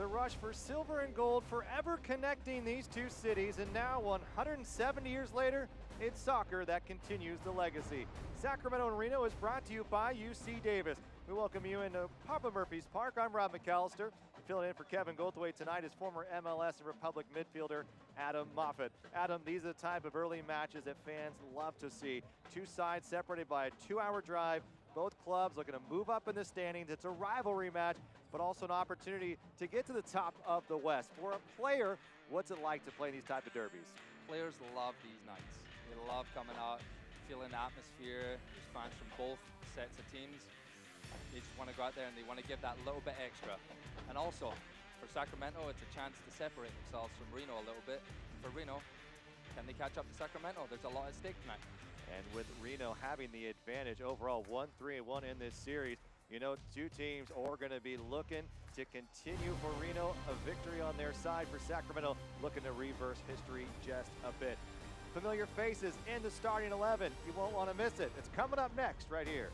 The rush for silver and gold forever connecting these two cities, and now 170 years later, it's soccer that continues the legacy. Sacramento and Reno is brought to you by UC Davis. We welcome you into Papa Murphy's Park. I'm Rob McAllister. Filling in for Kevin Goldthwait tonight is former MLS and Republic midfielder Adam Moffat. Adam, these are the type of early matches that fans love to see. Two sides separated by a 2-hour drive. Both clubs looking to move up in the standings. It's a rivalry match, but also an opportunity to get to the top of the West. For a player, what's it like to play these type of derbies? Players love these nights. They love coming out, feeling the atmosphere. There's fans from both sets of teams. They just want to go out there and they want to give that little bit extra. And also, for Sacramento, it's a chance to separate themselves from Reno a little bit. For Reno, can they catch up to Sacramento? There's a lot at stake tonight. And with Reno having the advantage overall, 1-3-1 in this series, you know, two teams are going to be looking to continue for Reno. A victory on their side for Sacramento, looking to reverse history just a bit. Familiar faces in the starting 11. You won't want to miss it. It's coming up next right here.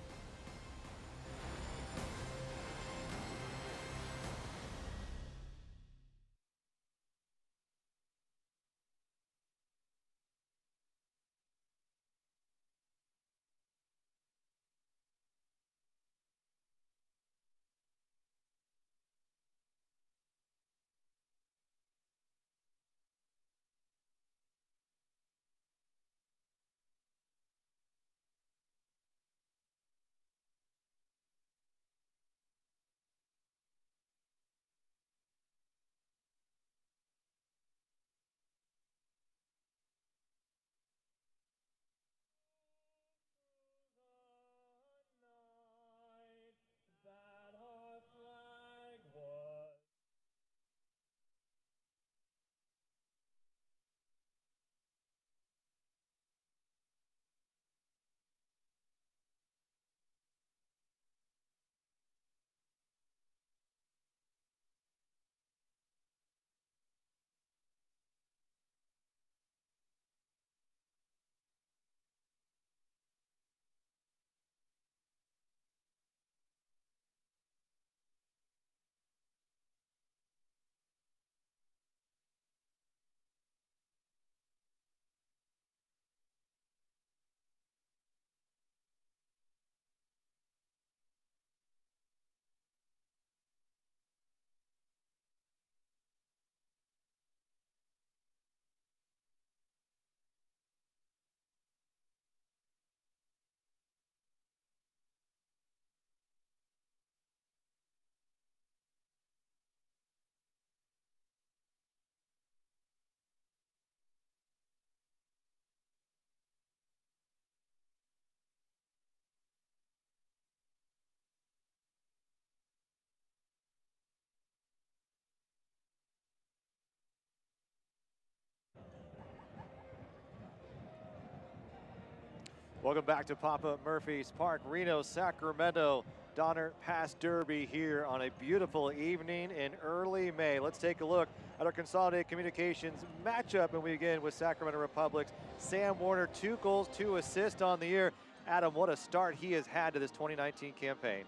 Welcome back to Papa Murphy's Park, Reno, Sacramento, Donner Pass Derby here on a beautiful evening in early May. Let's take a look at our Consolidated Communications matchup, and we begin with Sacramento Republic's Sam Warner, 2 goals, 2 assists on the year. Adam, what a start he has had to this 2019 campaign.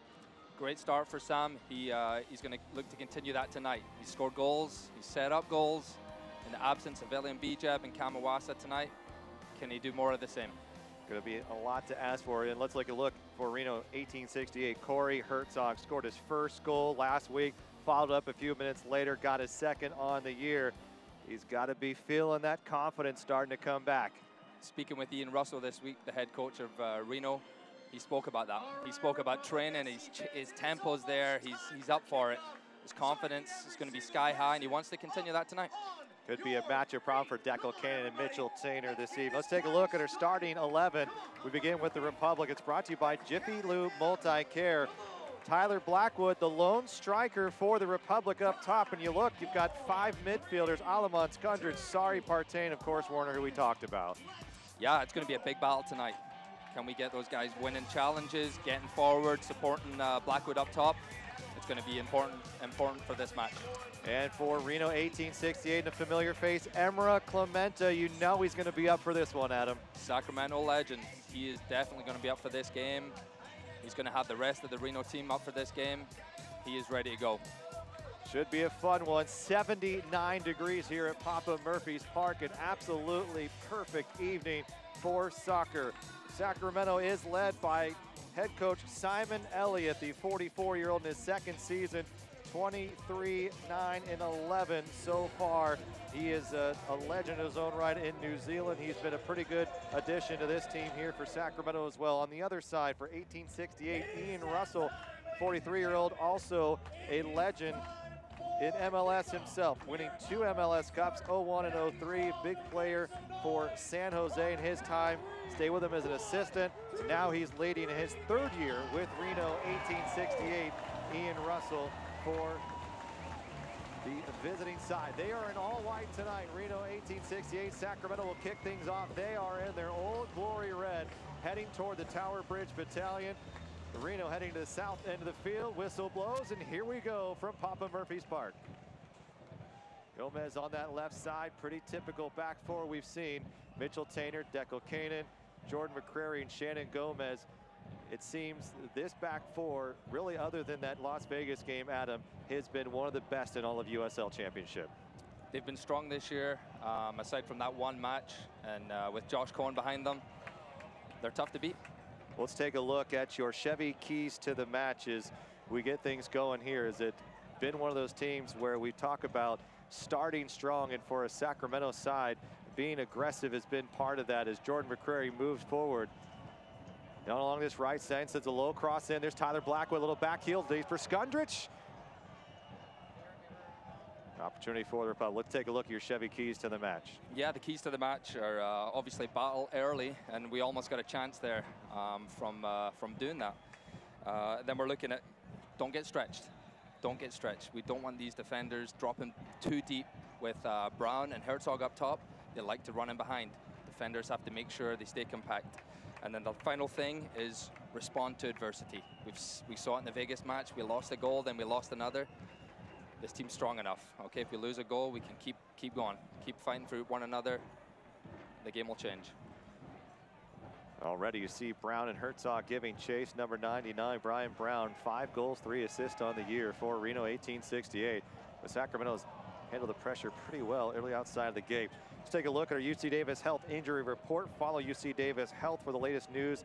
Great start for Sam. He's going to look to continue that tonight. He scored goals, he set up goals. In the absence of Elian Bijab and Kamawasa tonight, can he do more of the same? Going to be a lot to ask for. And let's take a look for Reno 1868. Corey Herzog scored his first goal last week, followed up a few minutes later, got his second on the year. He's got to be feeling that confidence starting to come back. Speaking with Ian Russell this week, the head coach of Reno, he spoke about that. He spoke about training, his tempo's there, he's up for it. His confidence is going to be sky high, and he wants to continue that tonight. Could be a matchup problem for Declan Cannon and Mitchell Tainer this evening. Let's take a look at our starting 11. We begin with the Republic. It's brought to you by Jiffy Lube Multi-Care. Tyler Blackwood, the lone striker for the Republic up top. And you look, you've got 5 midfielders, Alamon, Skundred, Sari, Partain, of course, Warner, who we talked about. Yeah, it's going to be a big battle tonight. Can we get those guys winning challenges, getting forward, supporting Blackwood up top? It's going to be important for this match. And for Reno 1868, a familiar face, Emra Clementa. You know he's going to be up for this one, Adam. Sacramento legend. He is definitely going to be up for this game. He's going to have the rest of the Reno team up for this game. He is ready to go. Should be a fun one. 79 degrees here at Papa Murphy's Park. An absolutely perfect evening for soccer. Sacramento is led by head coach Simon Elliott, the 44-year-old in his second season. 23, 9, and 11 so far. He is a legend in his own right in New Zealand. He's been a pretty good addition to this team here for Sacramento as well. On the other side, for 1868, Ian Russell, 43-year-old, also a legend in MLS himself, winning 2 MLS Cups, 01 and 03. Big player for San Jose in his time. Stay with him as an assistant. Now he's leading in his 3rd year with Reno, 1868, Ian Russell for the visiting side. They are in all white tonight. Reno 1868. Sacramento will kick things off. They are in their old glory red, heading toward the Tower Bridge Battalion. Reno heading to the south end of the field. Whistle blows, and here we go from Papa Murphy's Park. Gomez on that left side. Pretty typical back four we've seen. Mitchell Tainter, Deckel Kanan, Jordan McCrary, and Shannon Gomez. It seems this back four, really other than that Las Vegas game, Adam, has been one of the best in all of USL Championship. They've been strong this year, aside from that one match, and with Josh Cohen behind them, they're tough to beat. Let's take a look at your Chevy keys to the match as we get things going here. Has it been one of those teams where we talk about starting strong, and for a Sacramento side, being aggressive has been part of that as Jordan McCrary moves forward. Down along this right side, it's a low cross in. There's Tyler Blackwood, a little back heel for Skundrich. Opportunity for the Republic. Let's take a look at your Chevy keys to the match. Yeah, the keys to the match are obviously battle early, and we almost got a chance there from doing that. Then we're looking at don't get stretched. Don't get stretched. We don't want these defenders dropping too deep with Brown and Herzog up top. They like to run in behind. Defenders have to make sure they stay compact. And then the final thing is respond to adversity. We saw it in the Vegas match. We lost a goal, then we lost another. This team's strong enough. Okay, if we lose a goal, we can keep going, keep fighting for one another. The game will change. Already you see Brown and Herzog giving chase. Number 99, Brian Brown, 5 goals, 3 assists on the year for Reno 1868. But Sacramento's handled the pressure pretty well early outside of the gate. Let's take a look at our UC Davis Health Injury Report. Follow UC Davis Health for the latest news.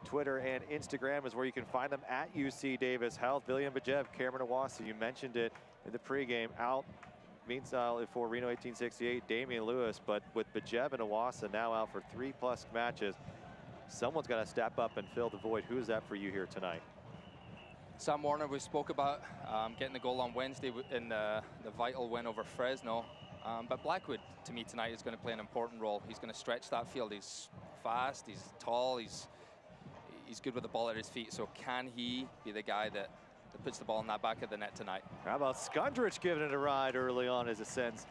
Twitter and Instagram is where you can find them at UC Davis Health. William Bajev, Cameron Awasa, you mentioned it in the pregame, out. Meanwhile, for Reno 1868, Damian Lewis, but with Bajev and Awasa now out for 3+ matches, someone's got to step up and fill the void. Who is that for you here tonight? Sam Warner, we spoke about getting the goal on Wednesday in the vital win over Fresno. But Blackwood, to me tonight, is going to play an important role. He's going to stretch that field. He's fast, he's tall, he's good with the ball at his feet. So can he be the guy that puts the ball in that back of the net tonight? How about Skundrich giving it a ride early on as it sends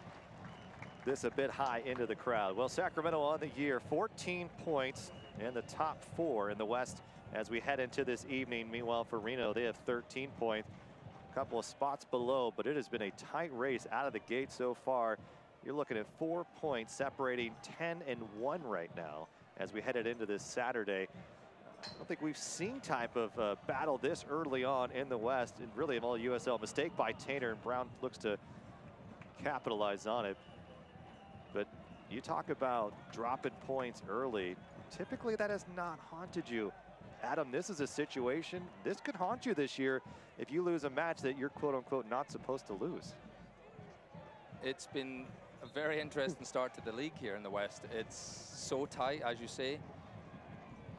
this a bit high into the crowd? Well, Sacramento on the year, 14 points in the top 4 in the West as we head into this evening. Meanwhile, for Reno, they have 13 points. A couple of spots below, but it has been a tight race out of the gate so far. You're looking at 4 points separating 10 and 1 right now as we headed into this Saturday. I don't think we've seen type of battle this early on in the West, and really in all USL. Mistake by Tainter, and Brown looks to capitalize on it. But you talk about dropping points early. Typically that has not haunted you. Adam, this is a situation, this could haunt you this year if you lose a match that you're quote-unquote not supposed to lose. It's been a very interesting start to the league here in the West. It's so tight, as you say.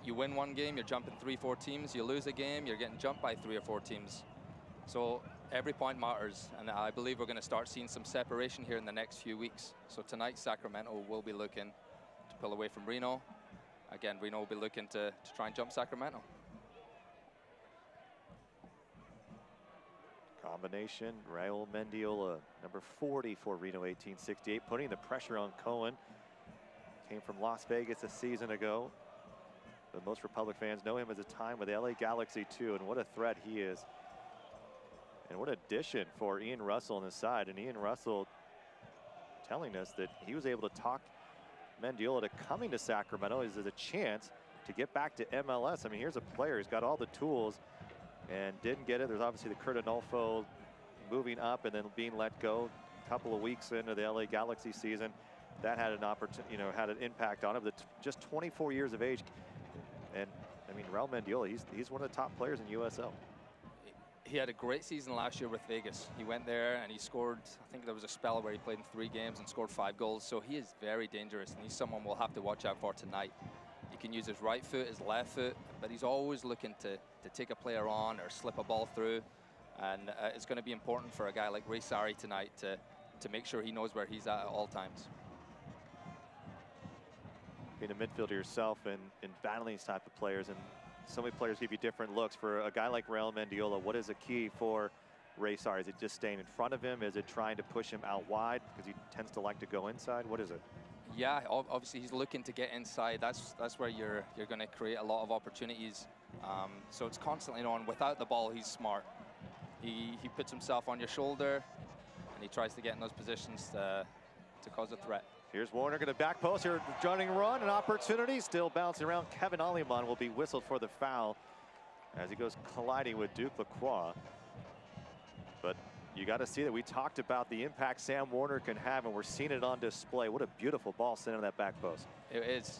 You win one game, you're jumping 3-4 teams. You lose a game, you're getting jumped by 3 or 4 teams. So every point matters, and I believe we're going to start seeing some separation here in the next few weeks. So tonight, Sacramento will be looking to pull away from Reno. Again, Reno will be looking to try and jump Sacramento. Combination, Raul Mendiola, number 40 for Reno 1868, putting the pressure on Cohen. Came from Las Vegas a season ago. But most Republic fans know him as a time with LA Galaxy too, and what a threat he is. And what addition for Ian Russell on his side. And Ian Russell telling us that he was able to talk Mendiola to coming to Sacramento. Is a chance to get back to MLS. I mean, here's a player who's got all the tools and didn't get it. There's obviously the Kurt Anolfo moving up and then being let go a couple of weeks into the LA Galaxy season, that had an opportunity, had an impact on him. Just 24 years of age, and I mean, Raul Mendiola, he's one of the top players in USL. He had a great season last year with Vegas. He went there and he scored, I think there was a spell where he played in 3 games and scored 5 goals. So he is very dangerous, and he's someone we'll have to watch out for tonight. He can use his right foot, his left foot, but he's always looking to take a player on or slip a ball through. And it's going to be important for a guy like Ray Sari tonight to make sure he knows where he's at all times. Being a midfielder yourself and battling these type of players, and so many players give you different looks. For a guy like Raul Mendiola, what is the key for Ray Sari? Is it just staying in front of him? Is it trying to push him out wide because he tends to like to go inside? What is it? Yeah, obviously he's looking to get inside. That's where you're going to create a lot of opportunities. So it's constantly on. Without the ball, he's smart. He puts himself on your shoulder and he tries to get in those positions to cause a threat. Here's Warner going to back post here, running run, an opportunity, still bouncing around. Kevin Aliman will be whistled for the foul as he goes colliding with Duke Lacroix. But you got to see that we talked about the impact Sam Warner can have, and we're seeing it on display. What a beautiful ball sent in that back post. It is.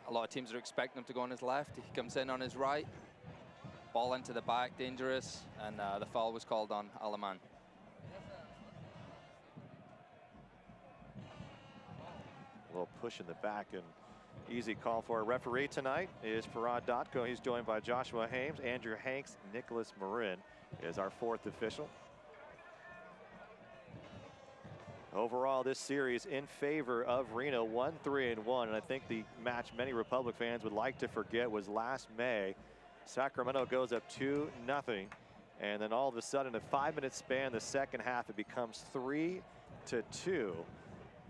A lot of teams are expecting him to go on his left. He comes in on his right. Ball into the back, dangerous, and the foul was called on Aliman. A little push in the back, and easy call for a referee tonight is Farad Dotko. He's joined by Joshua Hames, Andrew Hanks, Nicholas Marin is our 4th official. Overall, this series in favor of Reno, 1-3-1, and I think the match many Republic fans would like to forget was last May. Sacramento goes up 2-0, and then all of a sudden, in a 5-minute span, the second half, it becomes 3-2,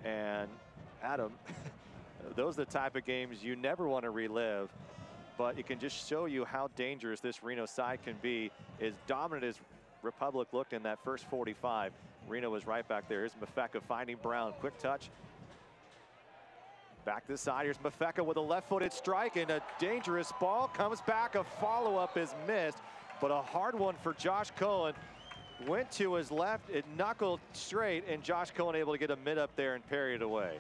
and Adam, those are the type of games you never want to relive, but it can just show you how dangerous this Reno side can be. As dominant as Republic looked in that first 45, Reno was right back there. Here's Mafeka finding Brown, quick touch. Back this side, here's Mafeka with a left-footed strike, and a dangerous ball comes back. A follow-up is missed, but a hard one for Josh Cohen. Went to his left, it knuckled straight, and Josh Cohen able to get a mid up there and parry it away.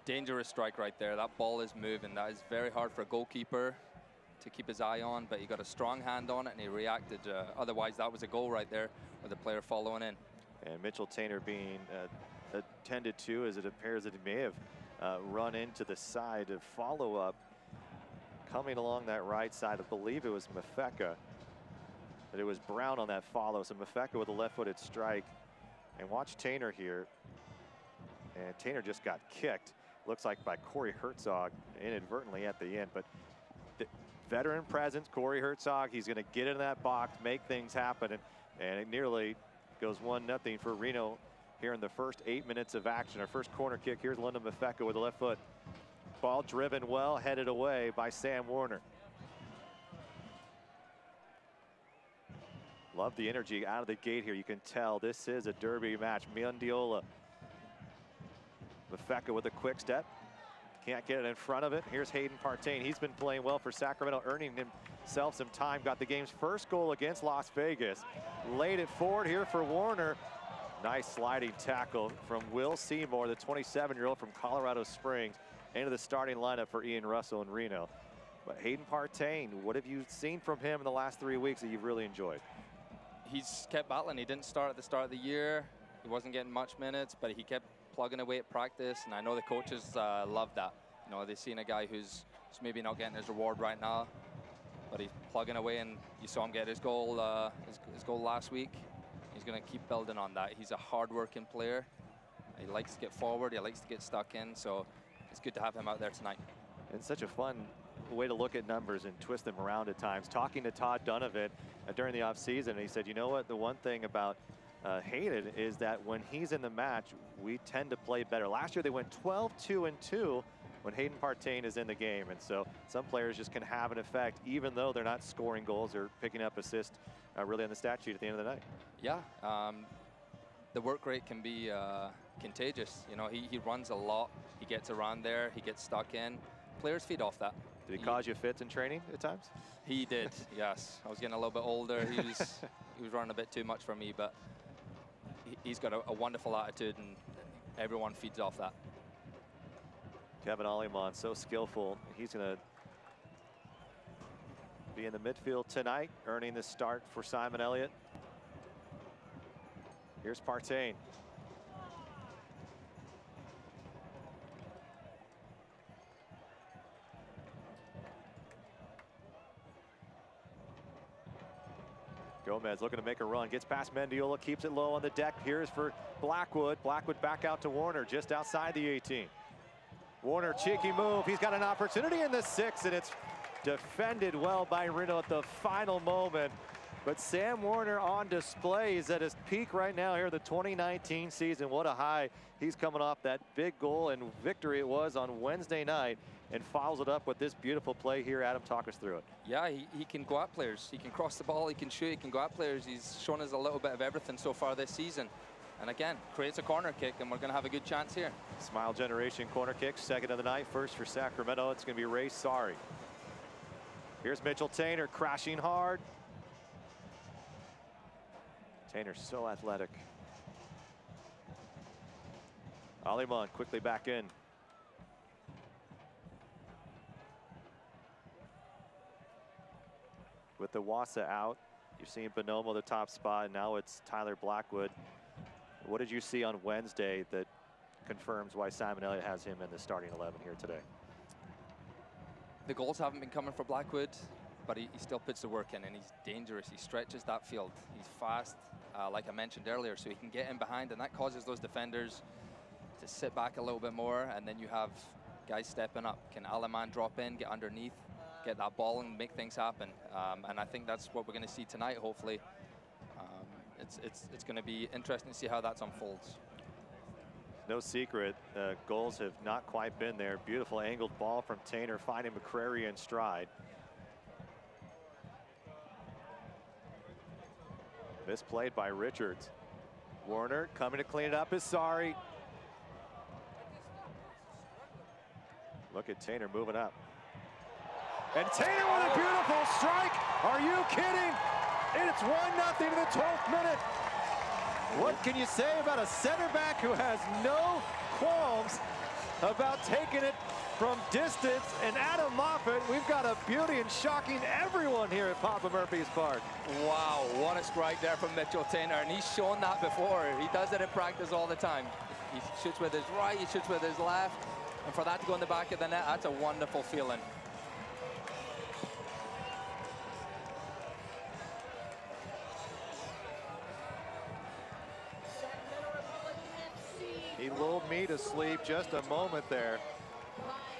Dangerous strike right there. That ball is moving. That is very hard for a goalkeeper to keep his eye on, but he got a strong hand on it and he reacted. Otherwise, that was a goal right there with the player following in. And Mitchell Tainter being attended to, as it appears that he may have run into the side of follow-up. Coming along that right side, I believe it was Mafeka, but it was Brown on that follow. So Mafeka with a left-footed strike. And watch Tainter here. And Tainter just got kicked. Looks like by Corey Herzog inadvertently at the end, but the veteran presence, Corey Herzog, he's going to get in that box, make things happen, and it nearly goes 1-0 for Reno here in the first 8 minutes of action. Our first corner kick, here's Lyndon Mafeka with the left foot. Ball driven well, headed away by Sam Warner. Love the energy out of the gate here. You can tell this is a derby match. Mendiola. Mafeka with a quick step. Can't get it in front of it. Here's Hayden Partain. He's been playing well for Sacramento, earning himself some time. Got the game's first goal against Las Vegas. Laid it forward here for Warner. Nice sliding tackle from Will Seymour, the 27-year-old from Colorado Springs, into the starting lineup for Ian Russell in Reno. But Hayden Partain, what have you seen from him in the last 3 weeks that you've really enjoyed? He's kept battling. He didn't start at the start of the year. He wasn't getting much minutes, but he kept plugging away at practice, and I know the coaches love that. You know, they've seen a guy who's maybe not getting his reward right now, but he's plugging away, and you saw him get his goal last week. He's going to keep building on that. He's a hard-working player. He likes to get forward. He likes to get stuck in, so it's good to have him out there tonight. It's such a fun way to look at numbers and twist them around at times. Talking to Todd Donovan during the offseason, he said, you know what, the one thing about Hayden is that when he's in the match, we tend to play better. Last year they went 12-2-2 when Hayden Partain is in the game, and so some players just can have an effect even though they're not scoring goals or picking up assists really on the stat sheet at the end of the night. Yeah, the work rate can be contagious. You know, he runs a lot, he gets around there, he gets stuck in. Players feed off that. Did he cause you fits in training at times? He did, yes. I was getting a little bit older. He was running a bit too much for me, but he's got a wonderful attitude, and everyone feeds off that. Kevin Aleman, so skillful. He's going to be in the midfield tonight, earning the start for Simon Elliott. Here's Partain. Gomez looking to make a run, gets past Mendiola, keeps it low on the deck. Here's for Blackwood. Blackwood back out to Warner, just outside the 18. Warner, cheeky move. He's got an opportunity in the 6, and it's defended well by Reno at the final moment. But Sam Warner on display. He's at his peak right now here, the 2019 season. What a high. He's coming off that big goal and victory it was on Wednesday night, and follows it up with this beautiful play here. Adam, talk us through it. Yeah, he can go at players. He can cross the ball, he can shoot, he can go at players. He's shown us a little bit of everything so far this season. And again, creates a corner kick, and we're going to have a good chance here. Smile Generation corner kick, second of the night. First for Sacramento, it's going to be Ray Sorry. Here's Mitchell Taintor crashing hard. Taintor's so athletic. Aleman quickly back in. With the Wassa out, you've seen Bonomo the top spot, and now it's Tyler Blackwood. What did you see on Wednesday that confirms why Simon Elliott has him in the starting 11 here today? The goals haven't been coming for Blackwood, but he still puts the work in, and he's dangerous. He stretches that field. He's fast, like I mentioned earlier, so he can get in behind, and that causes those defenders to sit back a little bit more, and then you have guys stepping up. Can Aleman drop in, get underneath, get that ball, and make things happen? And I think that's what we're going to see tonight, hopefully. It's going to be interesting to see how that unfolds. No secret, goals have not quite been there. Beautiful angled ball from Taintor, finding McCrary in stride. Misplayed by Richards. Warner coming to clean it up is Sorry. Look at Taintor moving up. And Taintor with a beautiful strike. Are you kidding? It's 1-0 in the 12th minute. What can you say about a center back who has no qualms about taking it from distance? And Adam Moffat, we've got a beauty and shocking everyone here at Papa Murphy's Park. Wow, what a strike there from Mitchell Taintor, and he's shown that before. He does it in practice all the time. He shoots with his right, he shoots with his left, and for that to go in the back of the net, that's a wonderful feeling. He lulled me to sleep just a moment there.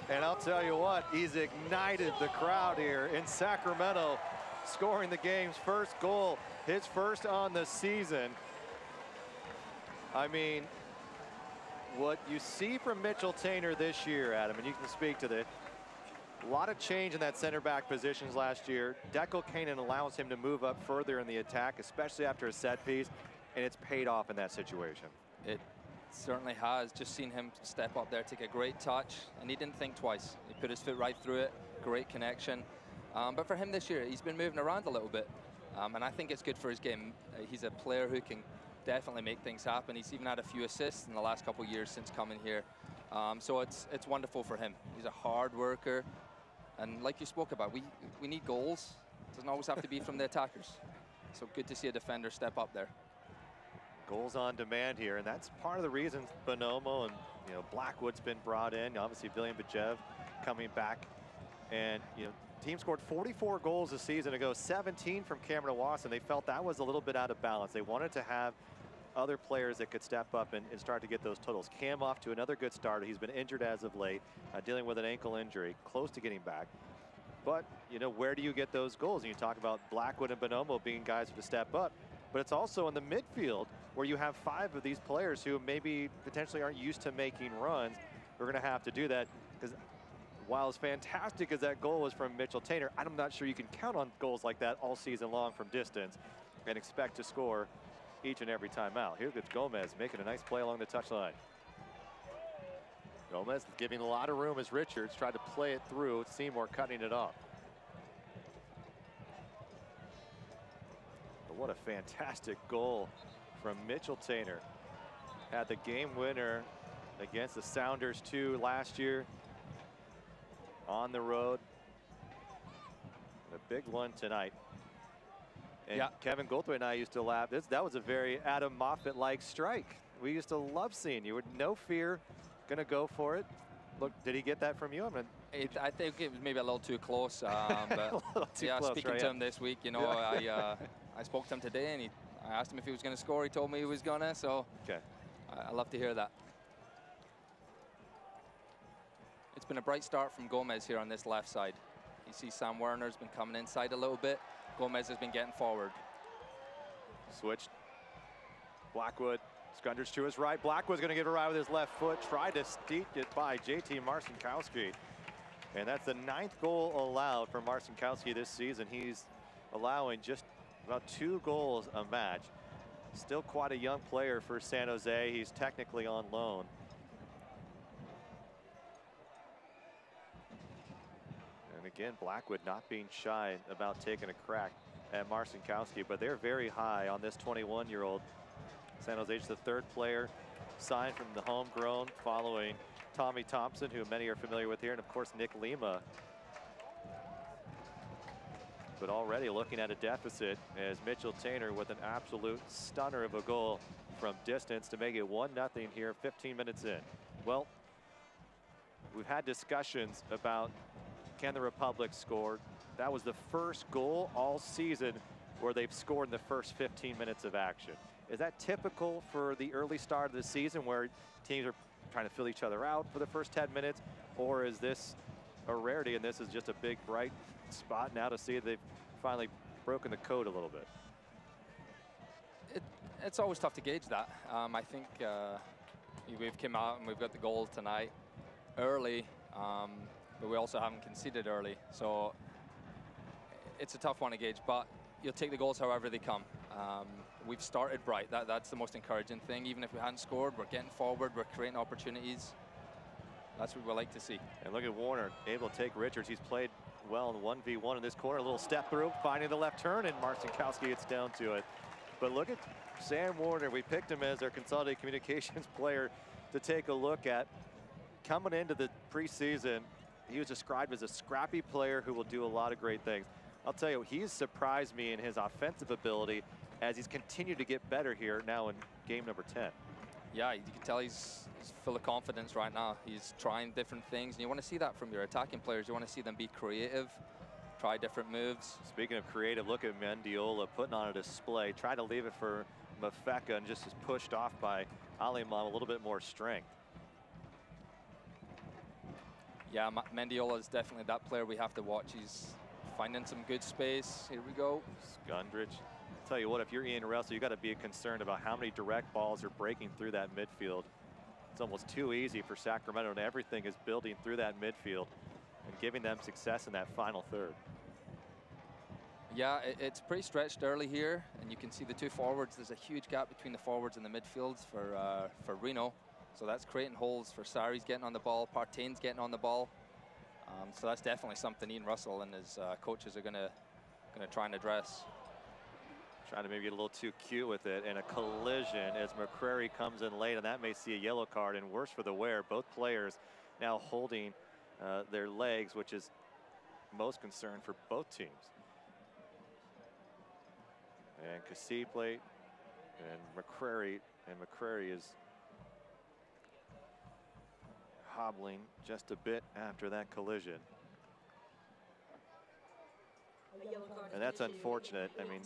And I'll tell you what, he's ignited the crowd here in Sacramento, scoring the game's first goal, his first on the season. I mean, what you see from Mitchell Taintor this year, Adam, and you can speak to this, a lot of change in that center back positions last year. Declan Cannon allows him to move up further in the attack, especially after a set piece, and it's paid off in that situation. It certainly has. Just seen him step up there, take a great touch, and he didn't think twice. He put his foot right through it. Great connection. But for him this year, he's been moving around a little bit, and I think it's good for his game. He's a player who can definitely make things happen. He's even had a few assists in the last couple of years since coming here. So it's wonderful for him. He's a hard worker, and like you spoke about, we need goals. It doesn't always have to be from the attackers. So good to see a defender step up there. Goals on demand here, and that's part of the reason Bonomo and Blackwood's been brought in. Obviously, William Bajev coming back, and team scored 44 goals a season ago, 17 from Cameron Watson. They felt that was a little bit out of balance. They wanted to have other players that could step up and start to get those totals. Cam off to another good start. He's been injured as of late, dealing with an ankle injury, close to getting back. But where do you get those goals? And you talk about Blackwood and Bonomo being guys who step up, but it's also in the midfield where you have 5 of these players who maybe potentially aren't used to making runs. We're going to have to do that, because while as fantastic as that goal was from Mitchell Taintor, I'm not sure you can count on goals like that all season long from distance and expect to score each and every time out. Here gets Gomez making a nice play along the touchline. Gomez giving a lot of room as Richards tried to play it through. Seymour cutting it off. But what a fantastic goal from Mitchell Tainter. Had the game winner against the Sounders 2 last year on the road. And a big one tonight. And yeah. Kevin Goldthwait and I used to laugh. That was a very Adam Moffat-like strike. We used to love seeing you with no fear, gonna go for it. Look, did he get that from you? I think it was maybe a little too close. But yeah, close, speaking right? to him this week, you know, yeah. I spoke to him today, and I asked him if he was going to score. He told me he was gonna. So okay. I love to hear that. It's been a bright start from Gomez here on this left side. You see Sam Werner's been coming inside a little bit. Gomez has been getting forward. Switched. Blackwood. Skundrich to his right. Blackwood's going to give a ride with his left foot. Tried to steep it by JT Marcinkowski. And that's the 9th goal allowed for Marcinkowski this season. He's allowing just about 2 goals a match. Still quite a young player for San Jose. He's technically on loan. And again, Blackwood not being shy about taking a crack at Marcinkowski, but they're very high on this 21-year-old. San Jose is the 3rd player signed from the homegrown, following Tommy Thompson, who many are familiar with here, and of course Nick Lima. But already looking at a deficit as Mitchell Tainter with an absolute stunner of a goal from distance to make it 1-0 here 15 minutes in. Well, we've had discussions about can the Republic score. That was the first goal all season where they've scored in the first 15 minutes of action. Is that typical for the early start of the season where teams are trying to fill each other out for the first 10 minutes? Or is this a rarity and this is just a big bright spot now to see they've finally broken the code a little bit? It's always tough to gauge that. I think we've come out and we've got the goal tonight early, but we also haven't conceded early. So it's a tough one to gauge, but you'll take the goals however they come. We've started bright. That's the most encouraging thing. Even if we hadn't scored, we're getting forward, we're creating opportunities. That's what we like to see. And look at Warner, able to take Richards. He's played well in 1v1 in this corner. A little step through, finding the left turn, and Marcinkowski gets down to it. But look at Sam Warner. We picked him as our Consolidated Communications player to take a look at. Coming into the preseason, he was described as a scrappy player who will do a lot of great things. I'll tell you, he's surprised me in his offensive ability as he's continued to get better here now in game number 10. Yeah, you can tell he's full of confidence right now. He's trying different things, and you want to see that from your attacking players. You want to see them be creative, try different moves. Speaking of creative, look at Mendiola putting on a display. Tried to leave it for Mafeka and just is pushed off by Aliman, a little bit more strength. Yeah, Mendiola is definitely that player we have to watch. He's finding some good space. Here we go. Skundrich. Tell you what, if you're Ian Russell, you got to be concerned about how many direct balls are breaking through that midfield. It's almost too easy for Sacramento, and everything is building through that midfield and giving them success in that final third. Yeah, it's pretty stretched early here, and you can see the 2 forwards. There's a huge gap between the forwards and the midfields for Reno. So that's creating holes for Sarri's getting on the ball, Partaine's getting on the ball. So that's definitely something Ian Russell and his coaches are gonna try and address. Trying to maybe get a little too cute with it, and a collision as McCrary comes in late, and that may see a yellow card, and worse for the wear. Both players now holding their legs, which is most concern for both teams. And Kasiple and McCrary is hobbling just a bit after that collision. And that's unfortunate. I mean,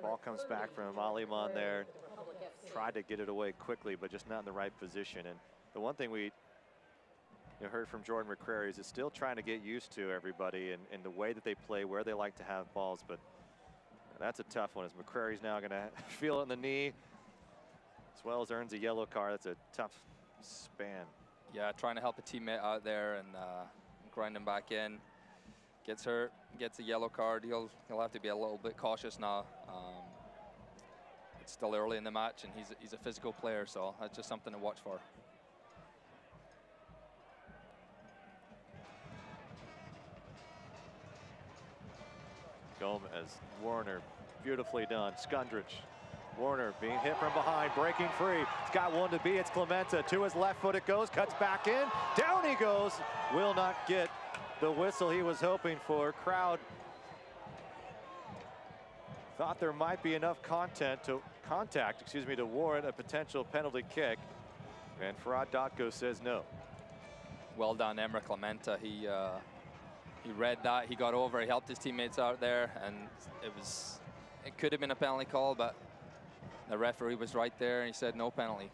ball comes back from Aliman there. Tried to get it away quickly, but just not in the right position. And the one thing we heard from Jordan McCrary is still trying to get used to everybody and the way that they play, where they like to have balls. But that's a tough one, as McCrary's now going to feel it in the knee, as well as earns a yellow card. That's a tough span. Yeah, trying to help a teammate out there and grind him back in. Gets hurt, gets a yellow card. He'll have to be a little bit cautious now. It's still early in the match, and he's a physical player, so that's just something to watch for. Gomez, Warner, beautifully done. Skundrich Warner being hit from behind, breaking free. He's got one to beat. It's Clementa. To his left foot it goes, cuts back in. Down he goes. Will not get the whistle he was hoping for. Crowd thought there might be enough contact to warrant a potential penalty kick. And Farad Dotko says no. Well done, Emmer Clementa. He read that, he got over, he helped his teammates out there, and it could have been a penalty call, but the referee was right there and he said no penalty.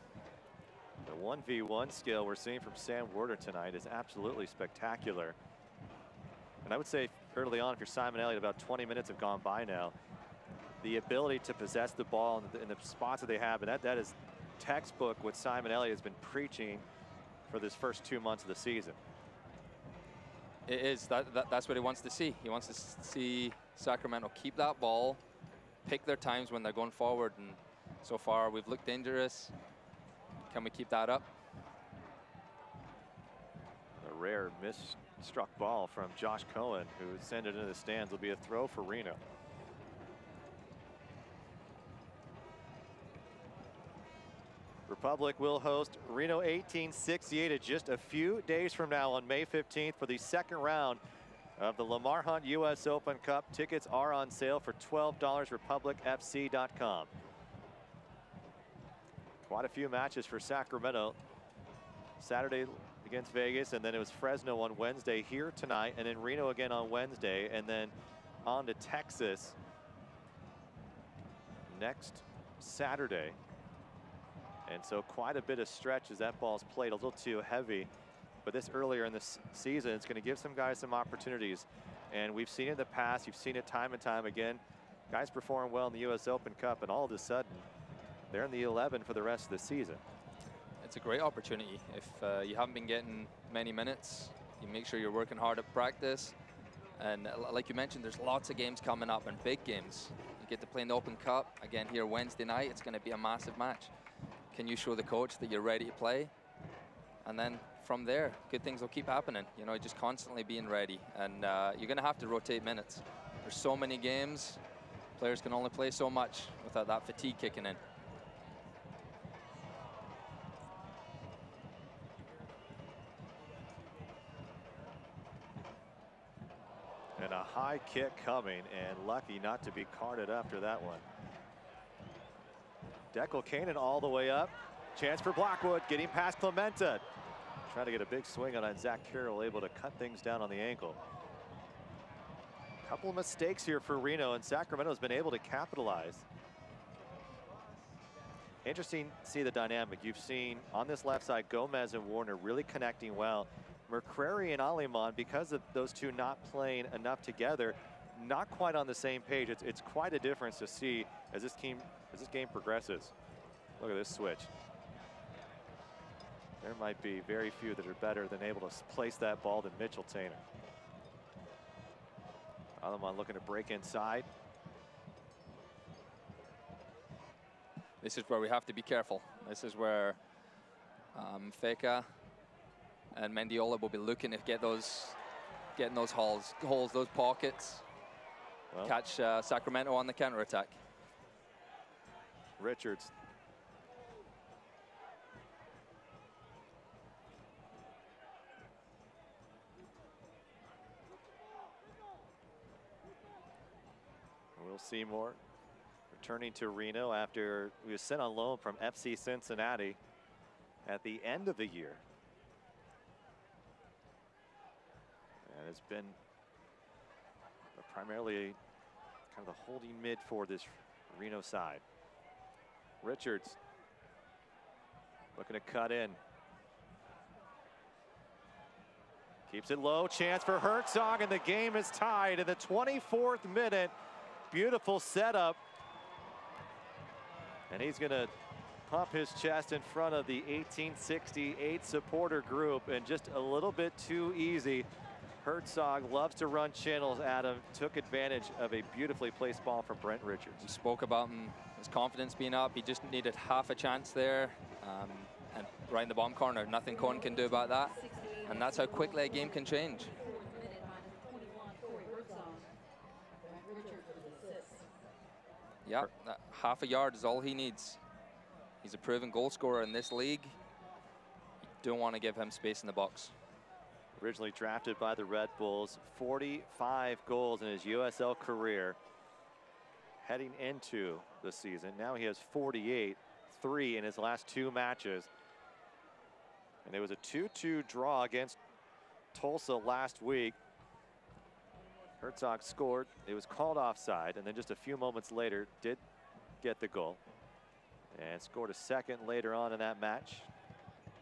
The 1v1 skill we're seeing from Sam Werder tonight is absolutely spectacular. And I would say early on, if you're Simon Elliott, about 20 minutes have gone by now. The ability to possess the ball in the spots that they have, and that is textbook what Simon Elliott has been preaching for this first 2 months of the season. It is, that's what he wants to see. He wants to see Sacramento keep that ball, pick their times when they're going forward, and so far we've looked dangerous. Can we keep that up? A rare mis-struck ball from Josh Cohen, who sent it into the stands. Will be a throw for Reno. Republic will host Reno 1868 at just a few days from now on May 15th for the second round of the Lamar Hunt US Open Cup. Tickets are on sale for $12, republicfc.com. Quite a few matches for Sacramento. Saturday against Vegas, and then it was Fresno on Wednesday, here tonight, and then Reno again on Wednesday, and then on to Texas next Saturday. And so quite a bit of stretch as that ball's played a little too heavy. But this earlier in this season, it's going to give some guys some opportunities. And we've seen it in the past. You've seen it time and time again. Guys perform well in the US Open Cup, and all of a sudden, they're in the 11 for the rest of the season. It's a great opportunity. If you haven't been getting many minutes, you make sure you're working hard at practice. And like you mentioned, there's lots of games coming up, and big games. You get to play in the Open Cup again here Wednesday night. It's going to be a massive match. Can you show the coach that you're ready to play? And then from there, good things will keep happening. You know, just constantly being ready. And you're going to have to rotate minutes. There's so many games. Players can only play so much without that fatigue kicking in. And a high kick coming, and lucky not to be carded after that one. Deckel Cannon all the way up. Chance for Blackwood, getting past Clementa. Trying to get a big swing on that. Zach Carroll able to cut things down on the ankle. Couple of mistakes here for Reno, and Sacramento's been able to capitalize. Interesting to see the dynamic. You've seen on this left side, Gomez and Warner really connecting well. McCrary and Aliman, because of those two not playing enough together, not quite on the same page. It's quite a difference to see as this game progresses. Look at this switch. There might be very few that are better than able to place that ball than Mitchell Tainer. Aliman looking to break inside. This is where we have to be careful. This is where Feka and Mendiola will be looking to get getting those holes, those pockets, well, catch Sacramento on the counterattack. Richards. Will Seymour returning to Reno after he was sent on loan from FC Cincinnati at the end of the year. And it's been primarily kind of the holding mid for this Reno side. Richards looking to cut in. Keeps it low, chance for Herzog, and the game is tied in the 24th minute. Beautiful setup. And he's gonna pump his chest in front of the 1868 supporter group, and just a little bit too easy. Herzog loves to run channels at him, took advantage of a beautifully placed ball from Brent Richards. We spoke about him, his confidence being up. He just needed half a chance there, and right in the bottom corner. Nothing Cohen can do about that. And that's how quickly a game can change. Yeah, half a yard is all he needs. He's a proven goal scorer in this league. You don't want to give him space in the box. Originally drafted by the Red Bulls, 45 goals in his USL career heading into the season. Now he has 48, 3 in his last 2 matches. And it was a 2-2 draw against Tulsa last week. Herzog scored. It was called offside, and then just a few moments later did get the goal and scored a second later on in that match,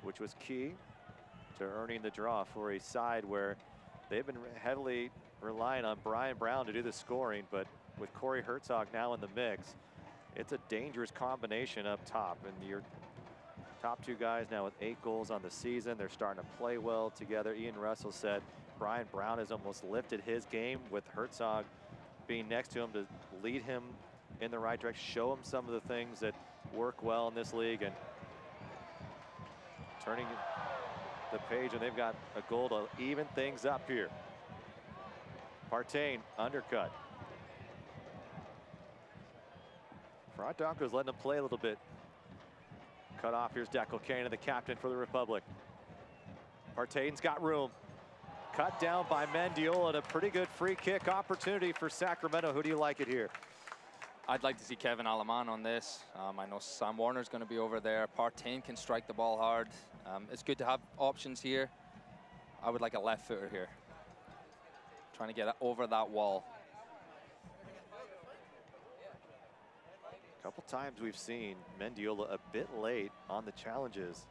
which was key to earning the draw for a side where they've been heavily relying on Brian Brown to do the scoring, but with Corey Herzog now in the mix, it's a dangerous combination up top. And your top 2 guys now with 8 goals on the season. They're starting to play well together. Ian Russell said Brian Brown has almost lifted his game with Herzog being next to him to lead him in the right direction, show him some of the things that work well in this league, and turning the page, and they've got a goal to even things up here. Partain undercut. Front Donko's letting him play a little bit. Cut off. Here's Declan Cannon, the captain for the Republic. Partain's got room. Cut down by Mendiola, and a pretty good free kick opportunity for Sacramento. Who do you like it here? I'd like to see Kevin Aleman on this. I know Sam Warner's going to be over there. Partain can strike the ball hard. It's good to have options here. I would like a left footer here. Trying to get over that wall. A couple times we've seen Mendiola a bit late on the challenges.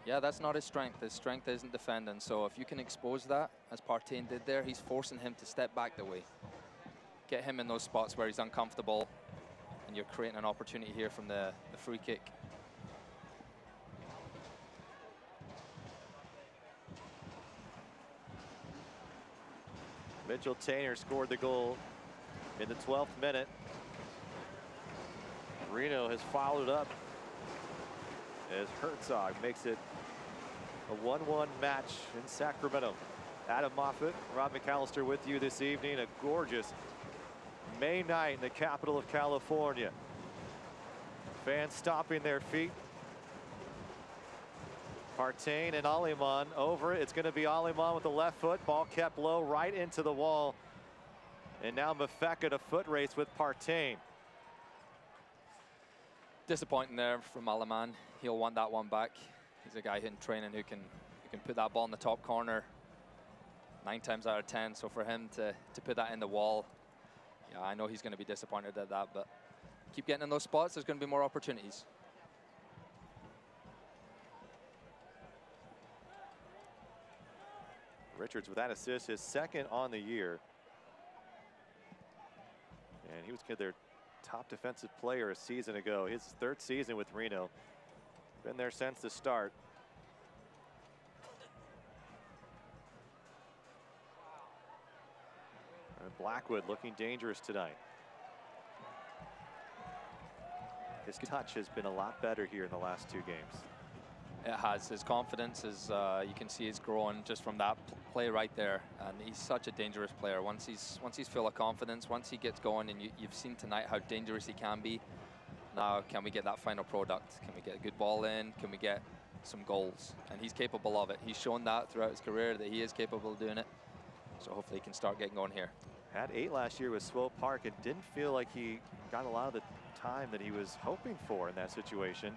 Yeah, that's not his strength. His strength isn't defending. So if you can expose that, as Partain did there, he's forcing him to step back the way. Get him in those spots where he's uncomfortable, and you're creating an opportunity here from the free kick. Mitchell Tainer scored the goal in the 12th minute. Reno has followed up as Herzog makes it a 1-1 match in Sacramento. Adam Moffat, Rob McAllister with you this evening. A gorgeous May night in the capital of California. Fans stomping their feet. Partain and Aleman over it. It's going to be Aleman with the left foot. Ball kept low right into the wall. And now Mafeka to foot race with Partain. Disappointing there from Aleman. He'll want that one back. He's a guy in training who can put that ball in the top corner 9 times out of 10. So for him to put that in the wall, yeah, I know he's going to be disappointed at that, but keep getting in those spots. There's going to be more opportunities. Richards with that assist, his second on the year. And he was their top defensive player a season ago. His 3rd season with Reno. Been there since the start. And Blackwood looking dangerous tonight. His touch has been a lot better here in the last 2 games. It has. His confidence is, you can see it's growing just from that play right there. And he's such a dangerous player. Once he's full of confidence, once he gets going, and you've seen tonight how dangerous he can be. Now, can we get that final product? Can we get a good ball in? Can we get some goals? And he's capable of it. He's shown that throughout his career that he is capable of doing it. So hopefully he can start getting going here. Had 8 last year with Swope Park and didn't feel like he got a lot of the time that he was hoping for in that situation.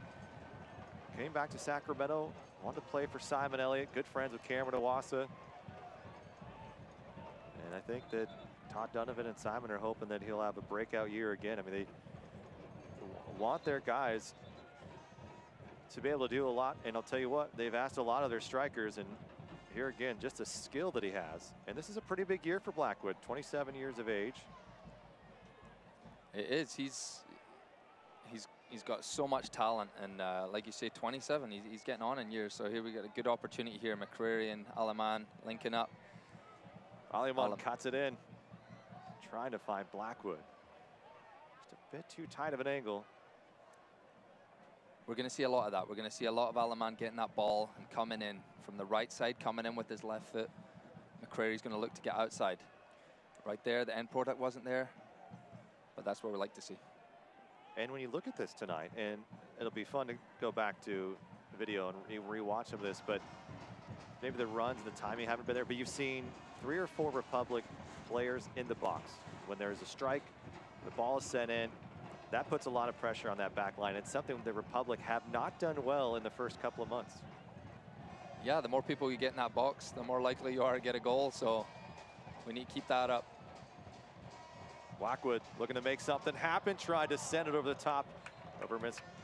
Came back to Sacramento, wanted to play for Simon Elliott, good friends with Cameron Iwasa. And I think that Todd Donovan and Simon are hoping that he'll have a breakout year again. I mean, they want their guys to be able to do a lot. And I'll tell you what, they've asked a lot of their strikers. And here again, just a skill that he has. And this is a pretty big year for Blackwood, 27 years of age. It is. He's got so much talent, and like you say, 27. He's getting on in years. So here we got a good opportunity here. McCreary and Aleman linking up. Aleman cuts it in, trying to find Blackwood. Just a bit too tight of an angle. We're going to see a lot of that. We're going to see a lot of Aleman getting that ball and coming in from the right side, coming in with his left foot. McCreary's going to look to get outside. Right there, the end product wasn't there. but that's what we like to see. And when you look at this tonight, and it'll be fun to go back to the video and re-watch some of this, but maybe the runs and the timing haven't been there, but you've seen 3 or 4 Republic players in the box. When there's a strike, the ball is sent in. That puts a lot of pressure on that back line. It's something the Republic have not done well in the first couple of months. Yeah, the more people you get in that box, the more likely you are to get a goal, so we need to keep that up. Blackwood looking to make something happen, tried to send it over the top over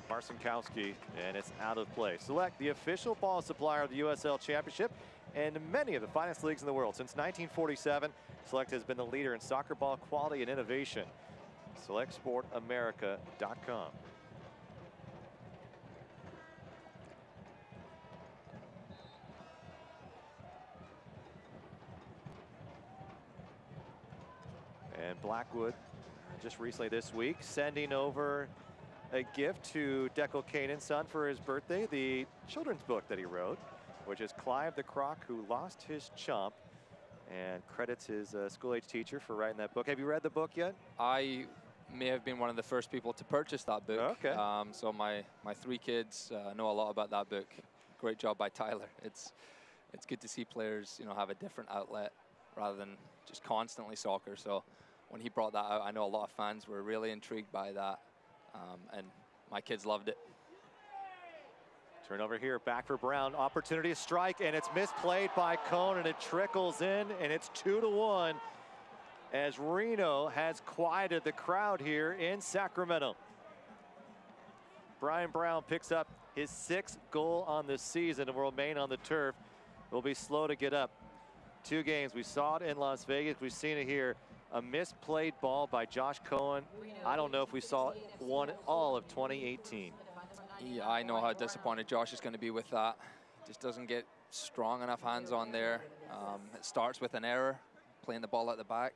Marcinkowski, and it's out of play. Select, the official ball supplier of the USL Championship and many of the finest leagues in the world. Since 1947, Select has been the leader in soccer ball quality and innovation. SelectSportAmerica.com. And Blackwood, just recently this week, sending over a gift to Declan Canaan's son for his birthday, the children's book that he wrote, which is Clive the Croc Who Lost His Chomp, and credits his school-age teacher for writing that book. Have you read the book yet? I may have been one of the first people to purchase that book. Okay. So my 3 kids know a lot about that book. Great job by Tyler. It's good to see players, you know, have a different outlet rather than just constantly soccer. So when he brought that out, I know a lot of fans were really intrigued by that, and my kids loved it. Turnover here, back for Brown. Opportunity to strike, and it's misplayed by Cone, and it trickles in, and it's 2-1 as Reno has quieted the crowd here in Sacramento. Brian Brown picks up his 6th goal on the season and will remain on the turf. Will be slow to get up. 2 games. We saw it in Las Vegas. We've seen it here. A misplayed ball by Josh Cohen. I don't know if we saw one all of 2018. Yeah, I know how disappointed Josh is going to be with that. Just doesn't get strong enough hands on there. It starts with an error, playing the ball at the back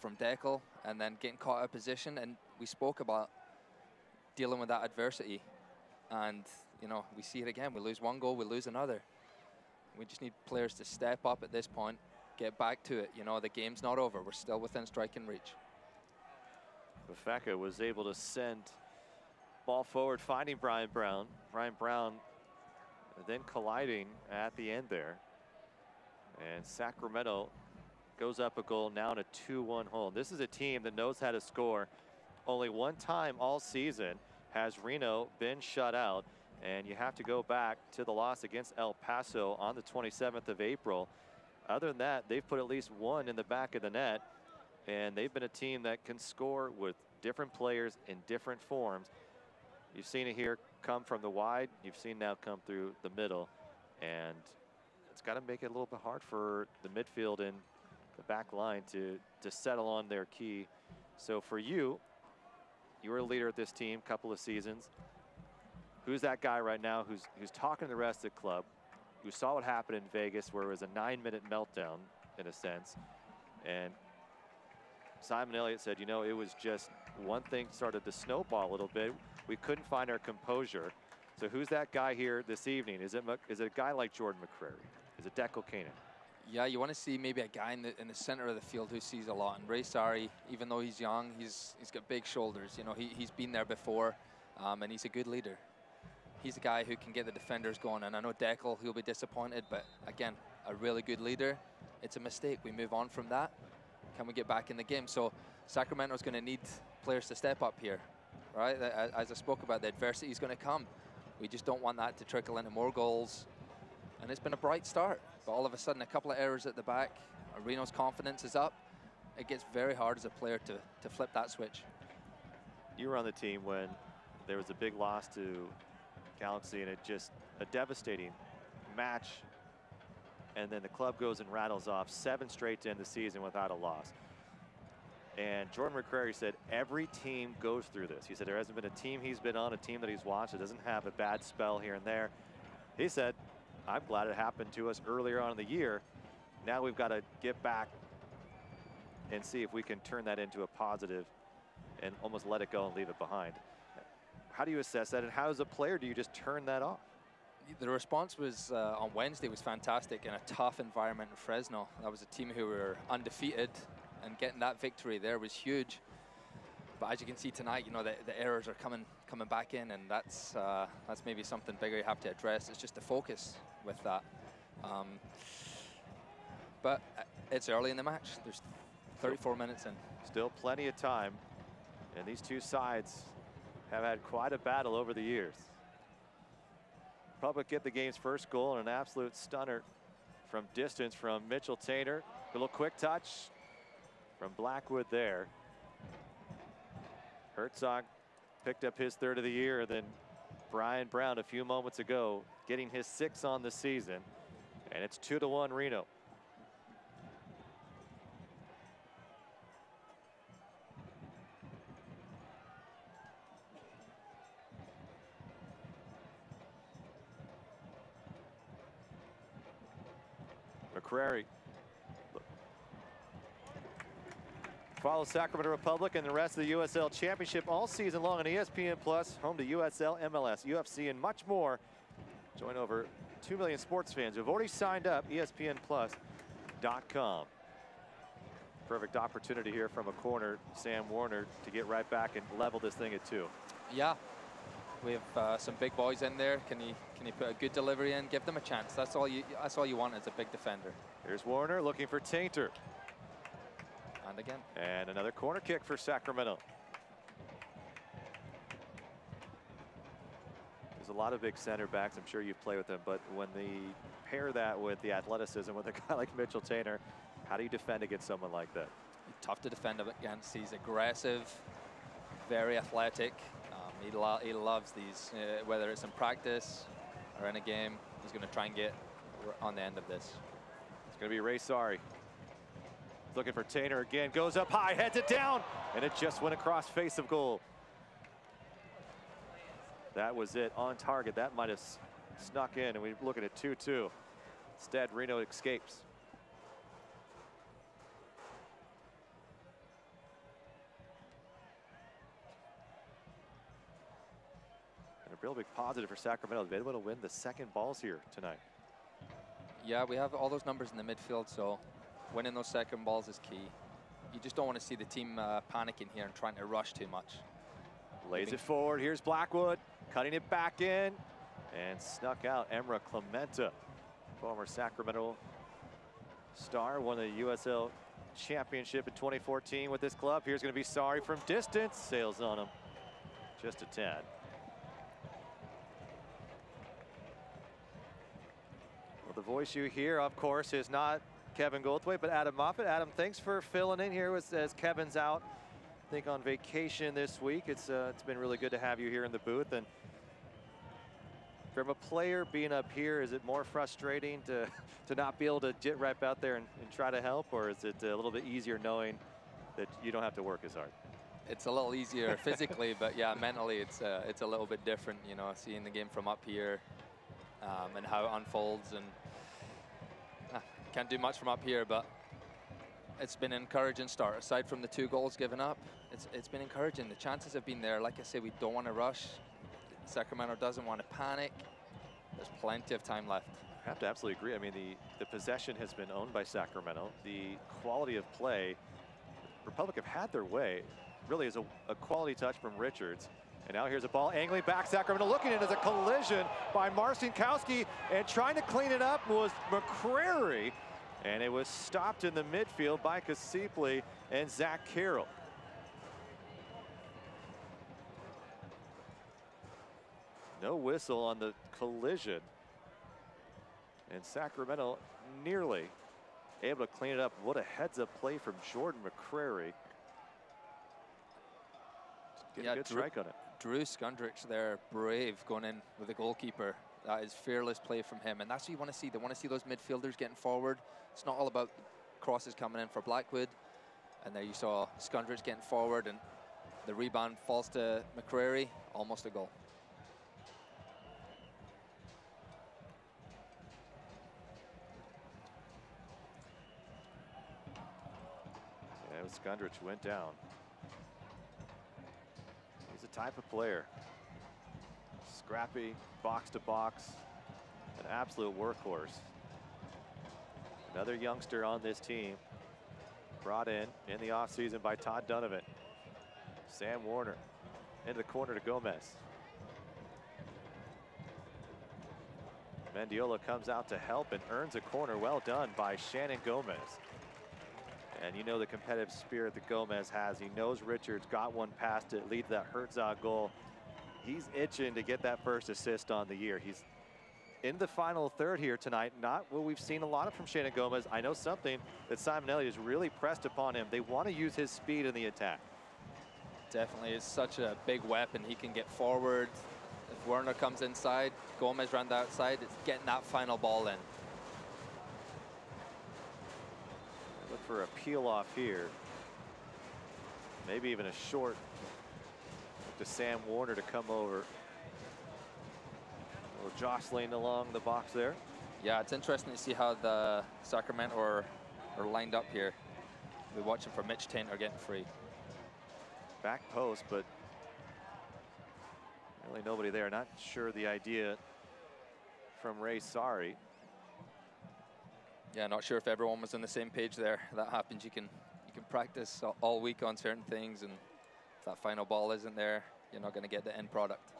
from Declan, and then getting caught out of position. And we spoke about dealing with that adversity. And, you know, we see it again. We lose 1 goal, we lose another. We just need players to step up at this point, get back to it. You know, the game's not over. We're still within striking reach. Bafeka was able to send ball forward, finding Brian Brown. Brian Brown then colliding at the end there. And Sacramento goes up a goal, now in a 2-1 hold. This is a team that knows how to score. Only 1 time all season has Reno been shut out. And you have to go back to the loss against El Paso on the 27th of April. Other than that, they've put at least 1 in the back of the net. And they've been a team that can score with different players in different forms. You've seen it here come from the wide. You've seen now come through the middle. And it's got to make it a little bit hard for the midfield and the back line to settle on their key. So for you, you were a leader at this team a couple of seasons. Who's that guy right now who's talking to the rest of the club, who saw what happened in Vegas where it was a 9-minute meltdown in a sense? And Simon Elliott said, you know, it was just one thing started to snowball a little bit. We couldn't find our composure. So who's that guy here this evening? Is it a guy like Jordan McCrary? Is it Declan Canaan? Yeah, you want to see maybe a guy in the center of the field who sees a lot. And Ray Sari, even though he's young, he's got big shoulders. You know, he's been there before, and he's a good leader. He's a guy who can get the defenders going. And I know Declan, he'll be disappointed, but again, a really good leader. It's a mistake. We move on from that. Can we get back in the game? So Sacramento's going to need players to step up here, right? As I spoke about, the adversity is going to come. We just don't want that to trickle into more goals. And it's been a bright start, but all of a sudden a couple of errors at the back. Reno's confidence is up. It gets very hard as a player to flip that switch. You were on the team when there was a big loss to Galaxy, and it just a devastating match. And then the club goes and rattles off 7 straight to end the season without a loss. And Jordan McCrary said every team goes through this. He said there hasn't been a team he's been on, a team that he's watched that doesn't have a bad spell here and there. He said, I'm glad it happened to us earlier on in the year. Now we've got to get back and see if we can turn that into a positive and almost let it go and leave it behind. How do you assess that, and how as a player do you just turn that off? The response was on Wednesday was fantastic in a tough environment in Fresno. That was a team who were undefeated, and getting that victory there was huge. But as you can see tonight, you know, the errors are coming back in, and that's maybe something bigger you have to address. It's just the focus with that. But it's early in the match. There's 34 minutes in. Still plenty of time, and these two sides have had quite a battle over the years. Republic get the game's first goal, and an absolute stunner from distance from Mitchell Tainter. A little quick touch from Blackwood there. Herzog picked up his third of the year. Then Brian Brown a few moments ago getting his 6th on the season. And it's 2-1 Reno. McCrary. Follow Sacramento Republic and the rest of the USL Championship all season long on ESPN Plus, home to USL, MLS, UFC, and much more. Join over 2 million sports fans who have already signed up, ESPNplus.com. Perfect opportunity here from a corner, Sam Warner, to get right back and level this thing at 2. Yeah, we have some big boys in there. Can he put a good delivery in? Give them a chance. That's all you want as a big defender. Here's Warner looking for Tainter. And again. And another corner kick for Sacramento. There's a lot of big center backs. I'm sure you've played with them, but when they pair that with the athleticism with a guy like Mitchell Tainter, how do you defend against someone like that? Tough to defend against. He's aggressive, very athletic. He loves these, whether it's in practice or in a game. He's going to try and get on the end of this. It's going to be Ray Sari. Looking for Tainter again, goes up high, heads it down, and it just went across face of goal. That was it, on target. That might have snuck in, and we're looking at 2-2. Instead, Reno escapes. And a real big positive for Sacramento. They've been able to win the second balls here tonight. Yeah, we have all those numbers in the midfield, so winning those second balls is key. You just don't want to see the team panicking here and trying to rush too much. Lays it forward. Here's Blackwood cutting it back in and snuck out. Emra Clementa, former Sacramento star, won the USL Championship in 2014 with this club. Here's going to be Sari from distance. Sails on him just a tad. Well, the voice you hear, of course, is not Kevin Goldthwait, but Adam Moffat. Adam, thanks for filling in here as Kevin's out, I think, on vacation this week. It's been really good to have you here in the booth. And from a player being up here, is it more frustrating to not be able to get right out there and try to help, or is it a little bit easier knowing that you don't have to work as hard? It's a little easier physically, but yeah, mentally it's a little bit different. You know, seeing the game from up here and how it unfolds, and can't do much from up here, but it's been an encouraging start. Aside from the 2 goals given up, it's been encouraging. The chances have been there. Like I say, we don't want to rush. Sacramento doesn't want to panic. There's plenty of time left. I have to absolutely agree. I mean, the possession has been owned by Sacramento. The quality of play, Republic have had their way. Really is a quality touch from Richards. And now here's a ball angling back. Sacramento looking at it as a collision by Marcinkowski, and trying to clean it up was McCrary. And it was stopped in the midfield by Kasipli and Zach Carroll. No whistle on the collision. And Sacramento nearly able to clean it up. What a heads-up play from Jordan McCrary. Get a good strike on it. Drew Skundrich there, brave, going in with the goalkeeper. That is fearless play from him, and that's what you want to see. They want to see those midfielders getting forward. It's not all about crosses coming in for Blackwood. And there you saw Skundrich getting forward, and the rebound falls to McCrary, almost a goal. Yeah, Skundrich went down. He's a type of player. Scrappy, box to box, an absolute workhorse. Another youngster on this team, brought in the offseason by Todd Donovan. Sam Warner into the corner to Gomez. Mendiola comes out to help and earns a corner. Well done by Shannon Gomez. And you know the competitive spirit that Gomez has. He knows Richards got one past it, lead to that Herzog goal. He's itching to get that first assist on the year. He's in the final third here tonight. Not what we've seen a lot of from Shannon Gomez. I know something that Simonelli has really pressed upon him. They want to use his speed in the attack. Definitely is such a big weapon. He can get forward. If Werner comes inside, Gomez around the outside, it's getting that final ball in. Look for a peel off here. Maybe even a short to Sam Warner to come over. A little jostling along the box there. Yeah, it's interesting to see how the Sacramento are lined up here. We're watching for Mitch Tainter getting free. Back post, but really nobody there. Not sure the idea from Ray Sari. Yeah, not sure if everyone was on the same page there. That happens. You can practice all week on certain things, and if that final ball isn't there, you're not going to get the end product.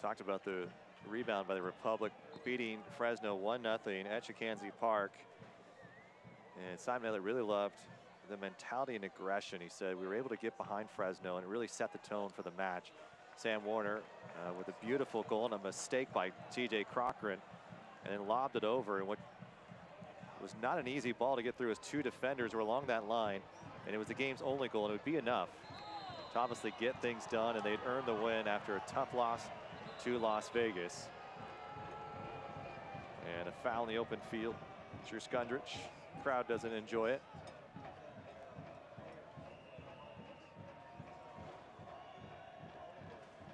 Talked about the rebound by the Republic beating Fresno 1-0 at Chicanzi Park. And Simon Elliott really loved the mentality and aggression. He said we were able to get behind Fresno and it really set the tone for the match. Sam Warner with a beautiful goal and a mistake by TJ Cochran, and then lobbed it over, and what was not an easy ball to get through as two defenders were along that line, and it was the game's only goal, and it would be enough to obviously get things done, and they'd earn the win after a tough loss to Las Vegas. And a foul in the open field. Drew Skundrich. Crowd doesn't enjoy it.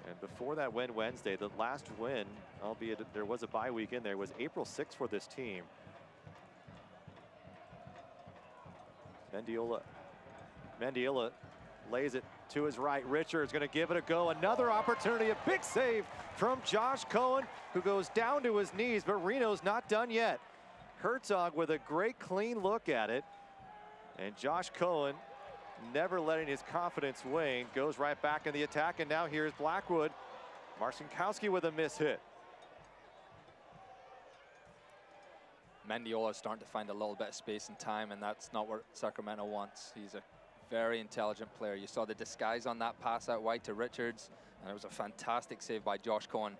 And before that win Wednesday, the last win, albeit there was a bye week in there, was April 6th for this team. Mendiola lays it to his right. Richards going to give it a go. Another opportunity, a big save from Josh Cohen, who goes down to his knees, but Reno's not done yet. Herzog with a great clean look at it. And Josh Cohen, never letting his confidence wane, goes right back in the attack, and now here's Blackwood. Marcinkowski with a miss hit. Mendiola is starting to find a little bit of space and time, and that's not what Sacramento wants. He's a very intelligent player. You saw the disguise on that pass out wide to Richards, and it was a fantastic save by Josh Cohen.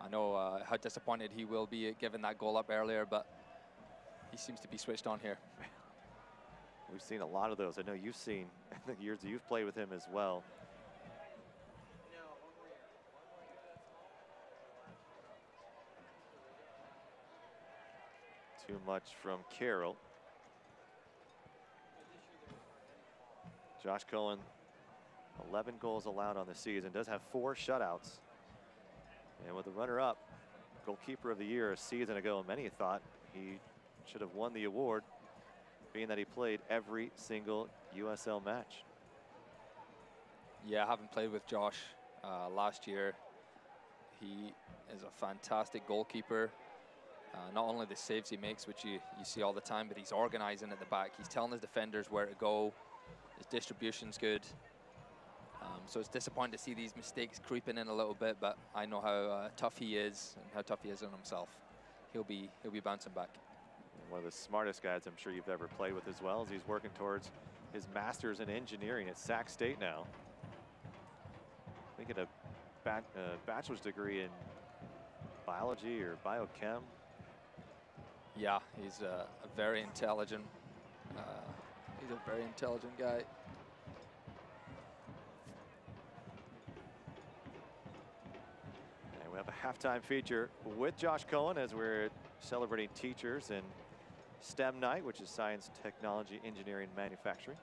I know how disappointed he will be at giving that goal up earlier, but he seems to be switched on here. We've seen a lot of those. I know you've seen the years that you've played with him as well. Too much from Carroll. Josh Cohen, 11 goals allowed on the season, does have 4 shutouts. And with the runner-up, goalkeeper of the year a season ago, many thought he should have won the award, being that he played every single USL match. Yeah, having played with Josh last year, he is a fantastic goalkeeper. Not only the saves he makes, which you see all the time, but he's organizing at the back. He's telling his defenders where to go. His distribution's good. So it's disappointing to see these mistakes creeping in a little bit, but I know how tough he is and how tough he is on himself. He'll be bouncing back. One of the smartest guys I'm sure you've ever played with as well, as he's working towards his master's in engineering at Sac State now. I think a bachelor's degree in biology or biochem. Yeah, he's a very intelligent. He's a very intelligent guy. And we have a halftime feature with Josh Cohen as we're celebrating teachers and STEM night, which is science, technology, engineering, manufacturing.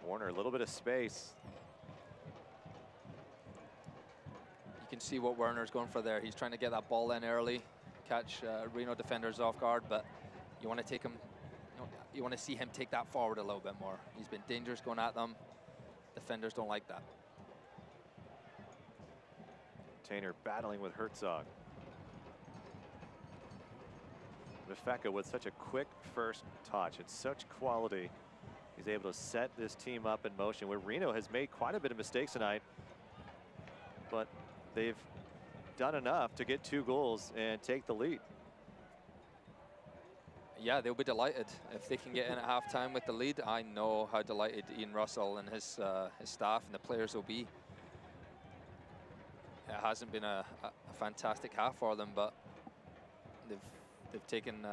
Warner, a little bit of space. You can see what Werner's going for there. He's trying to get that ball in early, catch Reno defenders off guard, but you want to take him, you want to see him take that forward a little bit more. He's been dangerous going at them. Defenders don't like that. Tainter battling with Herzog. Mifeka with such a quick first touch. It's such quality. He's able to set this team up in motion, where Reno has made quite a bit of mistakes tonight, but they've done enough to get 2 goals and take the lead. Yeah, they'll be delighted if they can get in at halftime with the lead. I know how delighted Ian Russell and his staff and the players will be. It hasn't been a fantastic half for them, but they've taken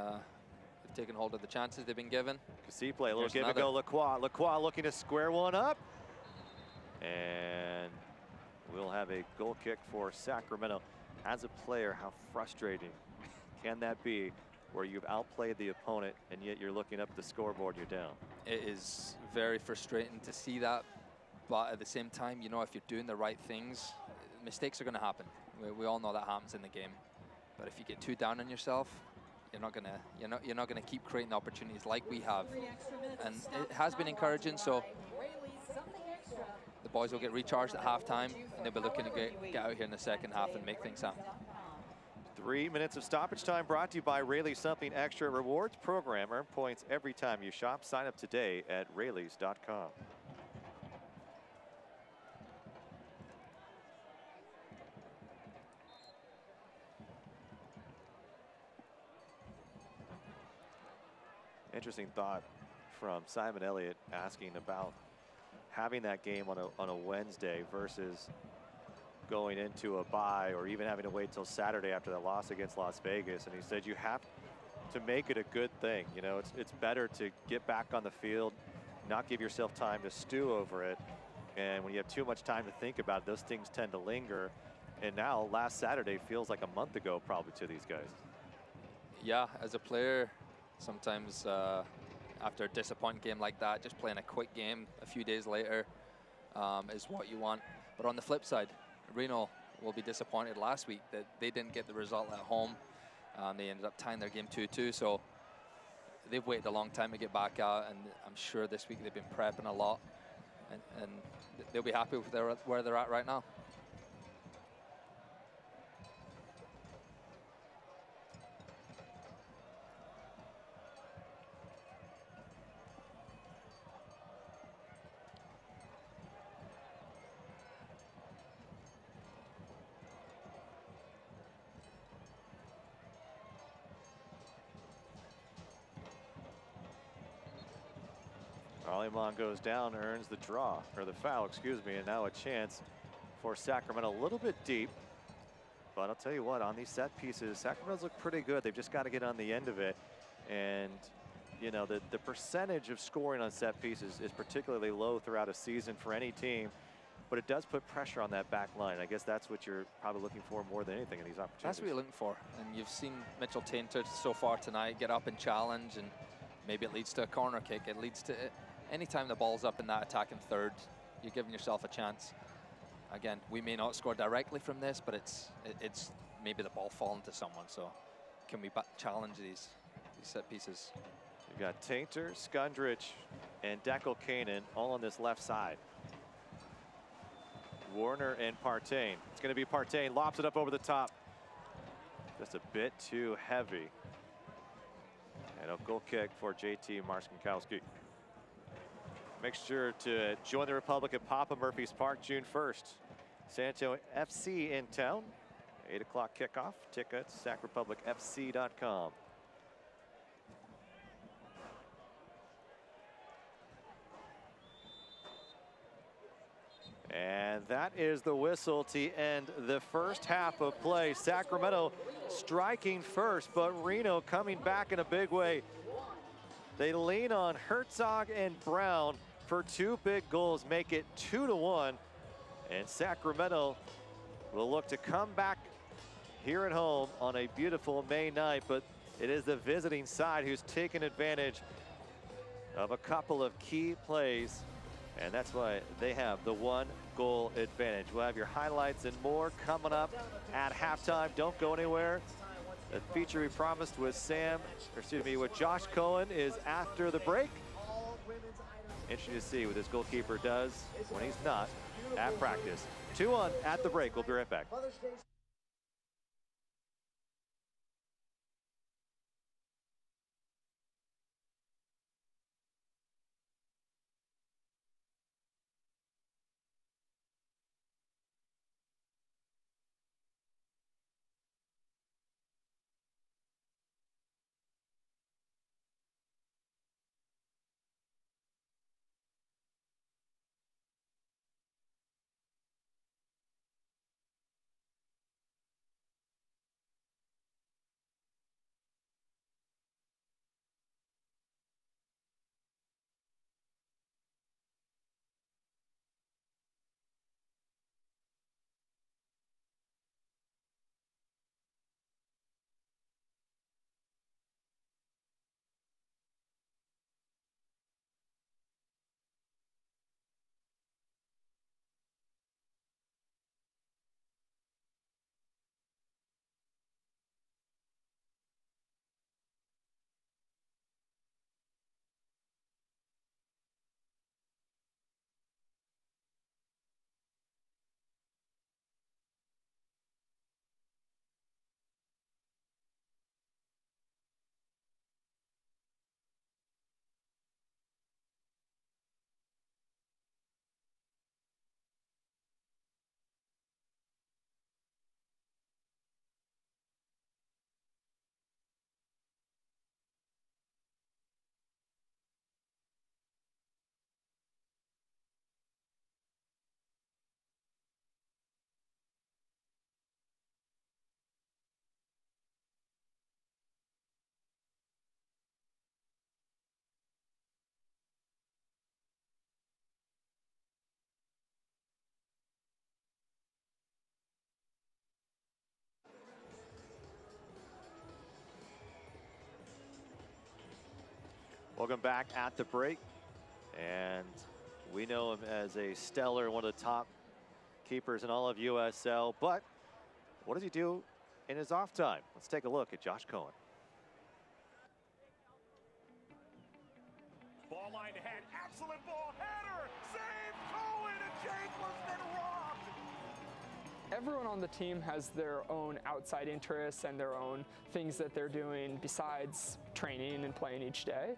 hold of the chances they've been given. See play, a little give and go. Lacroix looking to square one up, and we'll have a goal kick for Sacramento. As a player, how frustrating can that be, where you've outplayed the opponent and yet you're looking up at the scoreboard, you're down? It is very frustrating to see that, but at the same time, you know, if you're doing the right things, mistakes are going to happen. We all know that happens in the game. But if you get too down on yourself, you're not gonna keep creating opportunities like we have. And it has been encouraging, so the boys will get recharged at halftime, and they'll be looking to get out here in the second half and make things happen. 3 minutes of stoppage time brought to you by Rayleigh's Something Extra Rewards program. Earn points every time you shop. Sign up today at rayleighs.com. Interesting thought from Simon Elliott, asking about having that game on a Wednesday versus going into a bye, or even having to wait till Saturday after that loss against Las Vegas. And he said you have to make it a good thing. You know, it's better to get back on the field, not give yourself time to stew over it. And when you have too much time to think about it, those things tend to linger. And now last Saturday feels like a month ago probably to these guys. Yeah, as a player, sometimes after a disappointing game like that, just playing a quick game a few days later is what you want. But on the flip side, Reno will be disappointed last week that they didn't get the result at home. They ended up tying their game 2-2, so they've waited a long time to get back out, and I'm sure this week they've been prepping a lot, and they'll be happy with where they're at right now. Alimon goes down, earns the draw, or the foul, excuse me, and now a chance for Sacramento, a little bit deep. But I'll tell you what, on these set pieces, Sacramento's look pretty good. They've just got to get on the end of it. And, you know, the percentage of scoring on set pieces is particularly low throughout a season for any team. But it does put pressure on that back line. I guess that's what you're probably looking for more than anything in these opportunities. That's what you're looking for. And you've seen Mitchell Tainter so far tonight get up and challenge, and maybe it leads to a corner kick. It leads to it. Anytime the ball's up in that attacking third, you're giving yourself a chance. Again, we may not score directly from this, but it's maybe the ball falling to someone. So can we challenge these set pieces? You've got Tainter, Skundrich, and Deckel Kanan all on this left side. Warner and Partain. It's going to be Partain, lobs it up over the top. Just a bit too heavy. And a goal kick for JT Marcinkowski. Make sure to join the Republic at Papa Murphy's Park June 1st. San Antonio FC in town. 8 o'clock kickoff. Tickets, sacrepublicfc.com. And that is the whistle to end the first half of play. Sacramento striking first, but Reno coming back in a big way. They lean on Herzog and Brown for 2 big goals, make it 2-1. And Sacramento will look to come back here at home on a beautiful May night, but it is the visiting side who's taken advantage of a couple of key plays, and that's why they have the 1-goal advantage. We'll have your highlights and more coming up at halftime. Don't go anywhere. The feature we promised with Josh Cohen is after the break. Interesting to see what this goalkeeper does when he's not at practice. 2-1 at the break. We'll be right back. Welcome back at the break. And we know him as a stellar, one of the top keepers in all of USL. But what does he do in his off time? Let's take a look at Josh Cohen. Ball line ahead, excellent ball, header, save, Cohen, and Jake was then robbed. Everyone on the team has their own outside interests and their own things that they're doing besides training and playing each day.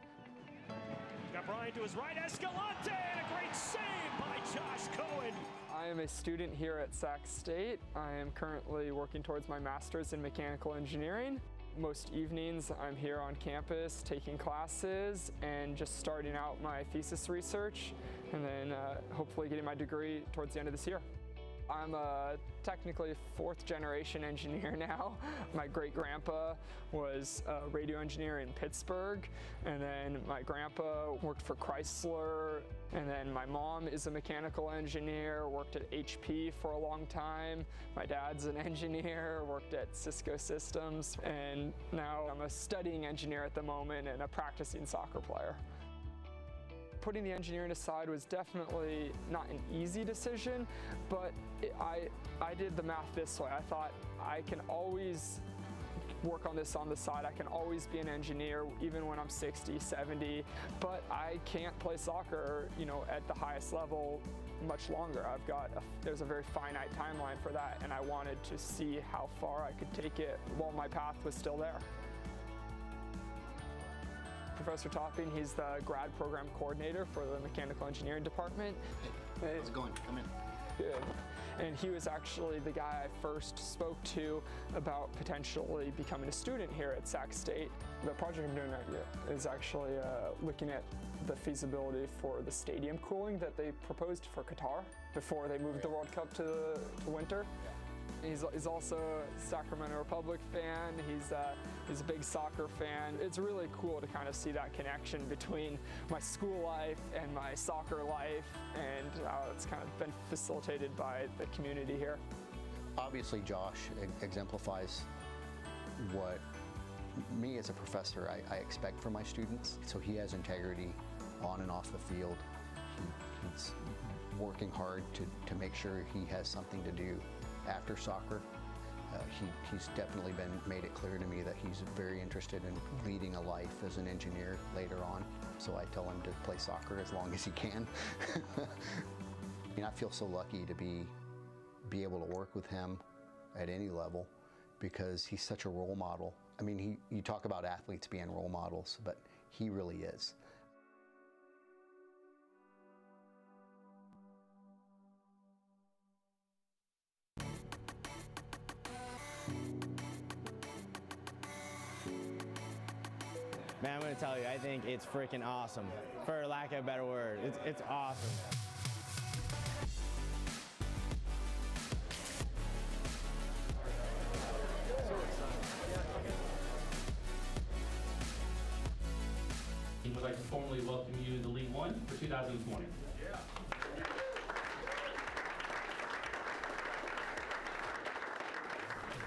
Got Brian to his right, Escalante, and a great save by Josh Cohen. I am a student here at Sac State. I am currently working towards my master's in mechanical engineering. Most evenings I'm here on campus taking classes and just starting out my thesis research, and then hopefully getting my degree towards the end of this year. I'm a technically fourth-generation engineer now. My great-grandpa was a radio engineer in Pittsburgh, and then my grandpa worked for Chrysler, and then my mom is a mechanical engineer, worked at HP for a long time. My dad's an engineer, worked at Cisco Systems, and now I'm a studying engineer at the moment and a practicing soccer player. Putting the engineering aside was definitely not an easy decision, but I did the math this way. I thought I can always work on this on the side. I can always be an engineer even when I'm 60, 70, but I can't play soccer, at the highest level much longer. There's a very finite timeline for that, and I wanted to see how far I could take it while my path was still there. Professor Topping, he's the grad program coordinator for the mechanical engineering department. Hey, how's it going? Come in. Good. And he was actually the guy I first spoke to about potentially becoming a student here at Sac State. The project I'm doing right here is actually looking at the feasibility for the stadium cooling that they proposed for Qatar before they moved the World Cup to winter. He's also a Sacramento Republic fan. He's a big soccer fan. It's really cool to kind of see that connection between my school life and my soccer life, and it's kind of been facilitated by the community here. Obviously, Josh exemplifies what me as a professor I expect from my students. So he has integrity on and off the field. He's working hard to make sure he has something to do after soccer. He's definitely made it clear to me that he's very interested in leading a life as an engineer later on. So I tell him to play soccer as long as he can. I feel so lucky to be able to work with him at any level because he's such a role model. I mean, you talk about athletes being role models, but he really is. Man, I'm gonna tell you, I think it's freaking awesome. For lack of a better word, it's awesome. We would like to formally welcome you to League One for 2020.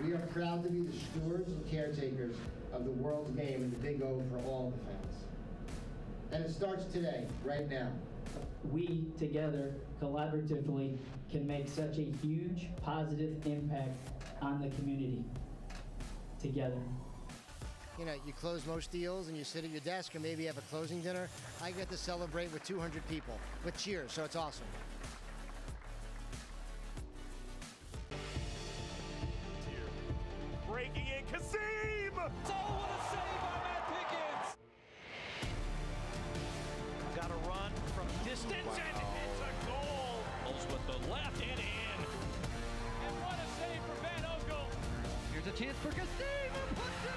We are proud to be the stewards and caretakers of the world's game and the big O for all the fans. And it starts today, right now. We, together, collaboratively, can make such a huge positive impact on the community. Together. You close most deals and you sit at your desk or maybe have a closing dinner. I get to celebrate with 200 people with cheers, so it's awesome. Breaking in, Kasim! Oh, what a save by Matt Pickens! Got a run from distance, and it's a goal! Pulls with the left and in. And what a save for Van Ogle! Here's a chance for Kasim, who puts it in!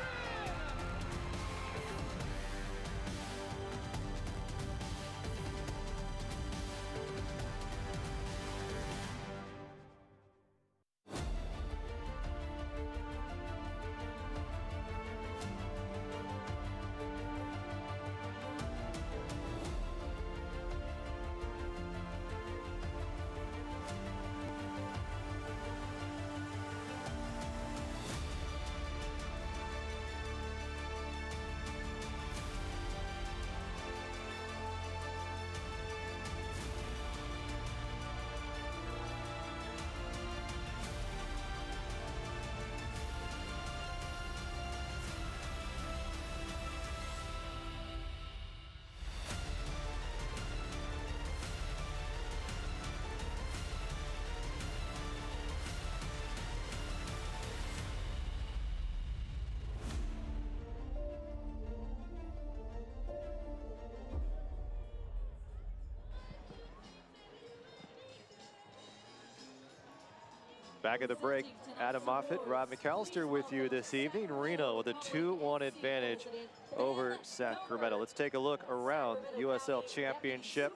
Back at the break, Adam Moffitt, Rob McAllister with you this evening. Reno with a 2-1 advantage over Sacramento. Let's take a look around the USL Championship.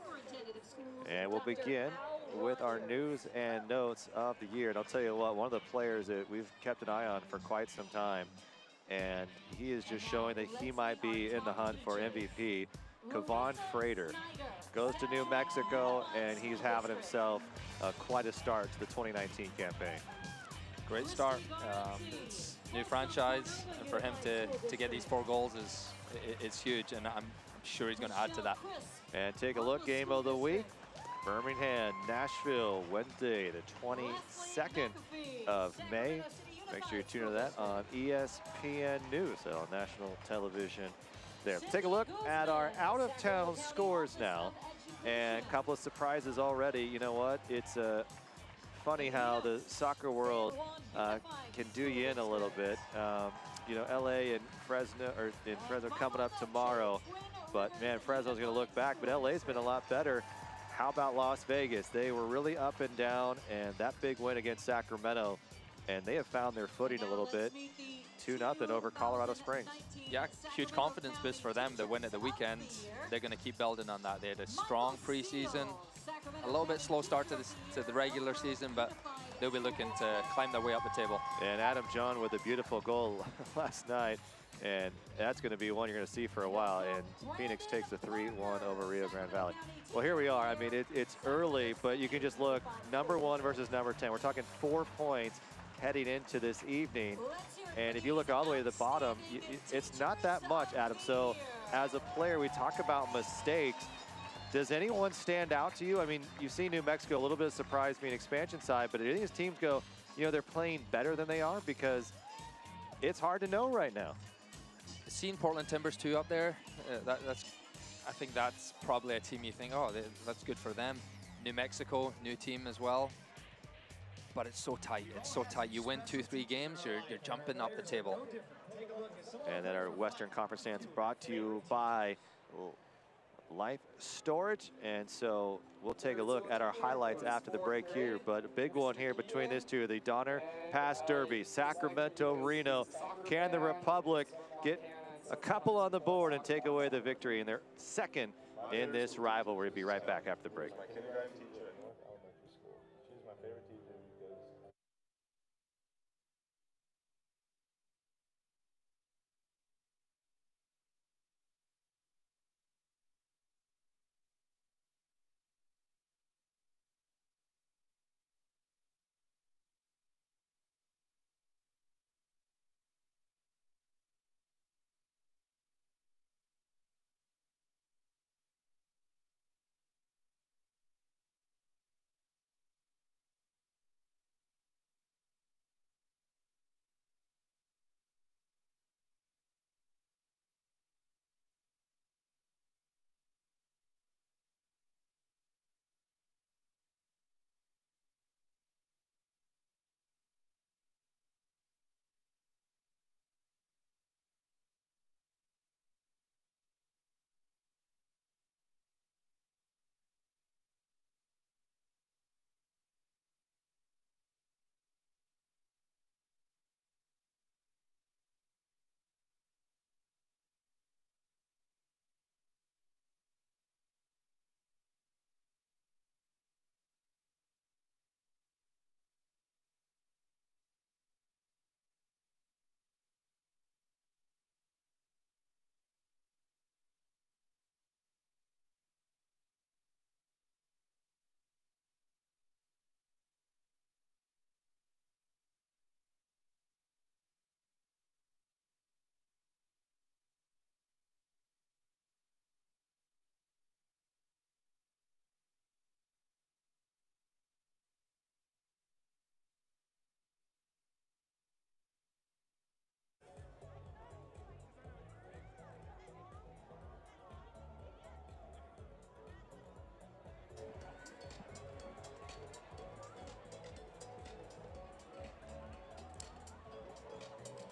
And we'll begin with our news and notes of the year. And I'll tell you what, one of the players that we've kept an eye on for quite some time, and he is just showing that he might be in the hunt for MVP. Kevon Frater goes to New Mexico, and he's having himself quite a start to the 2019 campaign. Great start. It's new franchise, and for him to get these 4 goals it's huge, and I'm sure he's going to add to that. And take a look, game of the week. Birmingham, Nashville, Wednesday, the 22nd of May. Make sure you tune into that on ESPN News on national television there. Take a look at our out-of-town scores now. And a couple of surprises already. You know what? It's funny how the soccer world can do you in a little bit. You know, LA and Fresno, or in Fresno coming up tomorrow. But man, Fresno's going to look back. But LA's been a lot better. How about Las Vegas? They were really up and down, and that big win against Sacramento, and they have found their footing a little bit. 2-0 over Colorado Springs. Yeah, huge confidence boost for them. The win at the weekend, they're going to keep building on that. They had a strong preseason, a little bit slow start to the regular season, but they'll be looking to climb their way up the table. And Adam John with a beautiful goal last night, and that's going to be one you're going to see for a while. And Phoenix takes the 3-1 over Rio Grande Valley. Well, here we are. I mean, it's early, but you can just look, number 1 versus number 10. We're talking 4 points heading into this evening. And if you look all the way to the bottom, it's not that much, Adam. So as a player, we talk about mistakes. Does anyone stand out to you? I mean, you've seen New Mexico, a little bit of surprise being expansion side, but do any of these teams go, you know, they're playing better than they are? Because it's hard to know right now. Seeing Portland Timbers 2 up there, I think that's probably a team you think, oh, that's good for them. New Mexico, new team as well. But it's so tight. It's so tight. You win 2-3 games, you're jumping up the table. And then our Western Conference stands brought to you by Life Storage. And so we'll take a look at our highlights after the break here. But a big one here between these two, the Donner Pass Derby, Sacramento, Reno. Can the Republic get a couple on the board and take away the victory in their second in this rivalry? We'll be right back after the break.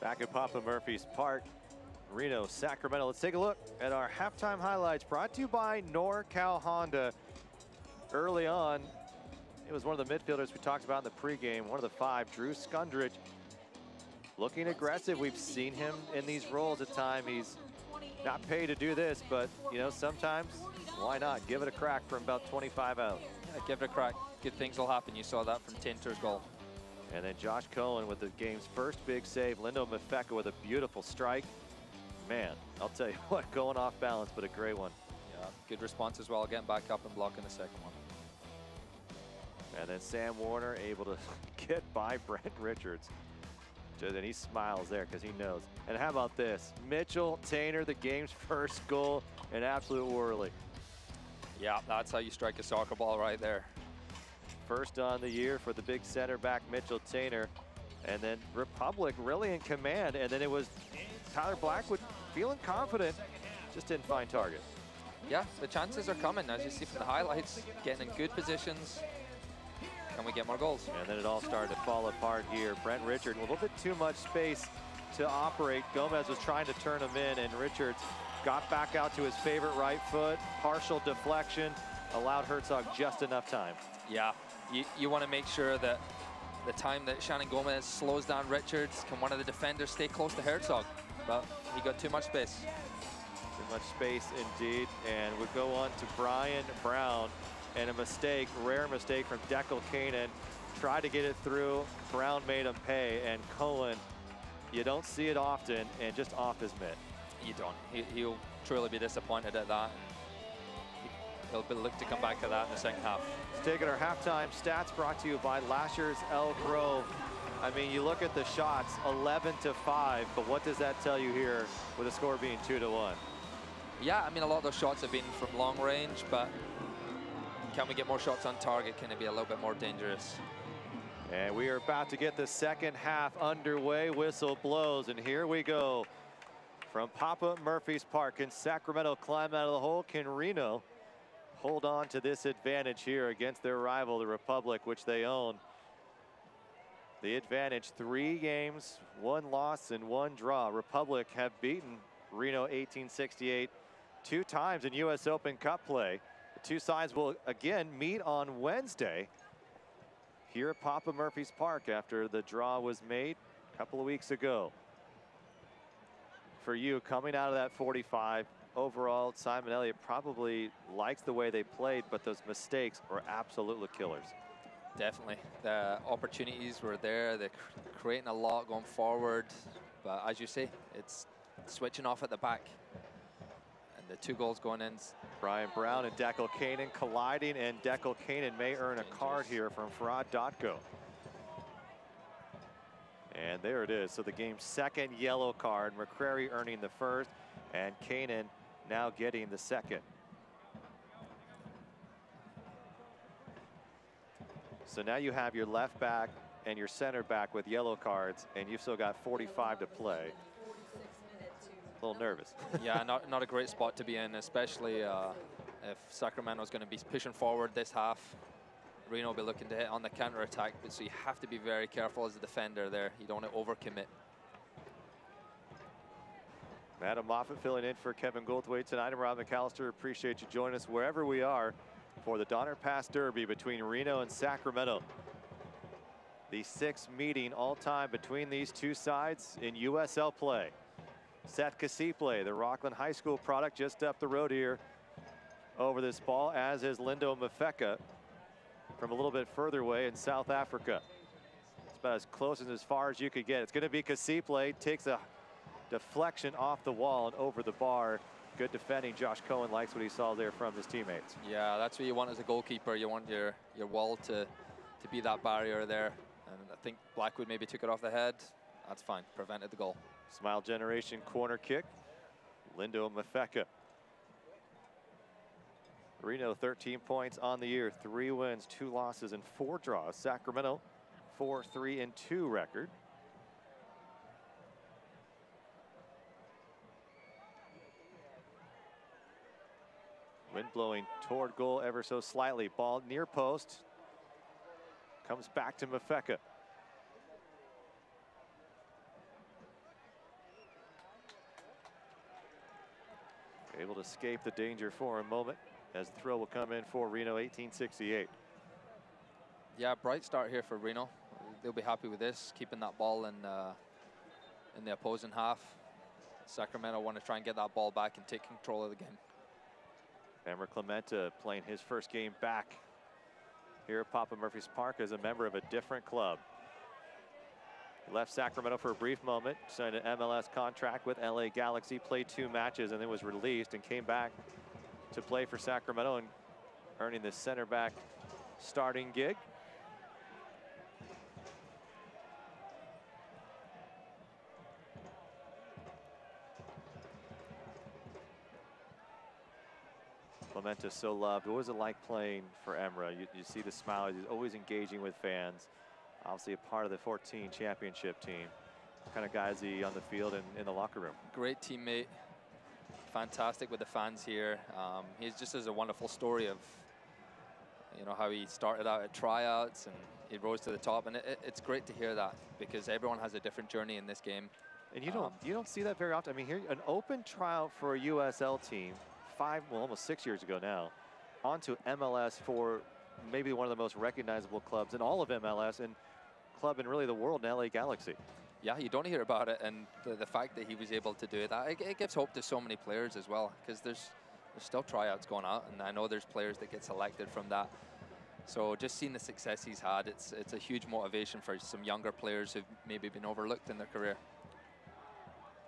Back at Papa Murphy's Park, Reno, Sacramento. Let's take a look at our halftime highlights brought to you by NorCal Honda. Early on, It was one of the midfielders we talked about in the pregame, one of the 5, Drew Skundrich. Looking aggressive. We've seen him in these roles at times. He's not paid to do this, but, you know, sometimes, why not? Give it a crack from about 25 out. Yeah, give it a crack. Good things will happen. You saw that from Tinter's goal. And then Josh Cohen with the game's first big save. Lindo Mafeka with a beautiful strike. Man, I'll tell you what, going off balance, but a great one. Yeah, good response as well, getting back up and blocking the second one. And then Sam Warner able to get by Brent Richards. And he smiles there because he knows. And how about this? Mitchell Tainer, the game's first goal, an absolute whirly. Yeah, that's how you strike a soccer ball right there. First on the year for the big center back, Mitchell Tainer. And then Republic really in command. And then it was Tyler Blackwood feeling confident, just didn't find target. Yeah, the chances are coming, as you see from the highlights, getting in good positions. And we get more goals. And then it all started to fall apart here. Brent Richard, a little bit too much space to operate. Gomez was trying to turn him in, and Richards got back out to his favorite right foot. Partial deflection, allowed Herzog just enough time. Yeah, you want to make sure that the time that Shannon Gomez slows down Richards, can one of the defenders stay close to Herzog? But he got too much space. Too much space indeed. And we go on to Brian Brown. And a mistake, rare mistake from Deckel Kanan. Tried to get it through. Brown made him pay. And Cohen, you don't see it often, and just off his mitt. You don't. He'll truly be disappointed at that. He'll look to come back to that in the second half. Let's take it our halftime stats brought to you by Lashers Elk Grove. I mean, you look at the shots, 11-5, but what does that tell you here with the score being 2-1? Yeah, I mean, a lot of those shots have been from long range, but can we get more shots on target? Can it be a little bit more dangerous? And we are about to get the second half underway. Whistle blows, and here we go. From Papa Murphy's Park, can Sacramento climb out of the hole? Can Reno hold on to this advantage here against their rival, the Republic, which they own? The advantage, 3 games, 1 loss and 1 draw. Republic have beaten Reno 1868 2 times in U.S. Open Cup play. The 2 sides will again meet on Wednesday here at Papa Murphy's Park after the draw was made a couple of weeks ago. For you, coming out of that 45, overall, Simon Elliott probably likes the way they played, but those mistakes were absolutely killers. Definitely. The opportunities were there. They're creating a lot going forward. But as you say, it's switching off at the back. And the 2 goals going in. Brian Brown and Deckel Kanan colliding, and Deckel Kanan may earn a card here from Farad Dotko. And there it is. So the game's second yellow card. McCrary earning the first, and Kanan now getting the second. So now you have your left back and your center back with yellow cards, and you've still got 45 to play. A little nervous. Yeah, not a great spot to be in, especially if Sacramento's going to be pushing forward this half. Reno will be looking to hit on the counter-attack, but so you have to be very careful as a defender there. You don't want to overcommit. Adam Moffat filling in for Kevin Goldthwait tonight. I'm Rob McAllister. Appreciate you joining us wherever we are for the Donner Pass Derby between Reno and Sacramento. The 6th meeting all time between these 2 sides in USL play. Seth Kasiple, the Rockland High School product, just up the road here over this ball, as is Lindo Mafeka from a little bit further away in South Africa. It's about as close and as far as you could get. It's going to be Kasiple, takes a deflection off the wall and over the bar. Good defending. Josh Cohen likes what he saw there from his teammates. Yeah, that's what you want as a goalkeeper. You want your wall to be that barrier there. And I think Blackwood maybe took it off the head. That's fine, prevented the goal. Smile Generation corner kick. Lindo Mafeka. Reno 13 points on the year, 3 wins, 2 losses, and 4 draws. Sacramento 4-3-2 record. Wind blowing toward goal ever so slightly. Ball near post. Comes back to Mafeka. Able to escape the danger for a moment as the throw will come in for Reno 1868. Yeah, bright start here for Reno. They'll be happy with this, keeping that ball in the opposing half. Sacramento want to try and get that ball back and take control of the game. Emmer Clementa playing his first game back here at Papa Murphy's Park as a member of a different club. He left Sacramento for a brief moment, signed an MLS contract with LA Galaxy, played 2 matches, and then was released and came back to play for Sacramento and earning the center back starting gig. Clementa so loved. What was it like playing for Emra? You see the smile. He's always engaging with fans. Obviously a part of the 14 championship team. What kind of guy is he on the field and in the locker room? Great teammate. Fantastic with the fans here. He just has a wonderful story of, you know, how he started out at tryouts and he rose to the top. And it's great to hear that because everyone has a different journey in this game. And you don't see that very often. I mean, here an open tryout for a USL team. Almost 6 years ago now, onto MLS for maybe one of the most recognizable clubs in all of MLS and club in really the world in LA Galaxy. Yeah, you don't hear about it, and the fact that he was able to do that, it gives hope to so many players as well, because there's still tryouts going out, and I know there's players that get selected from that. So just seeing the success he's had, it's a huge motivation for some younger players who've maybe been overlooked in their career.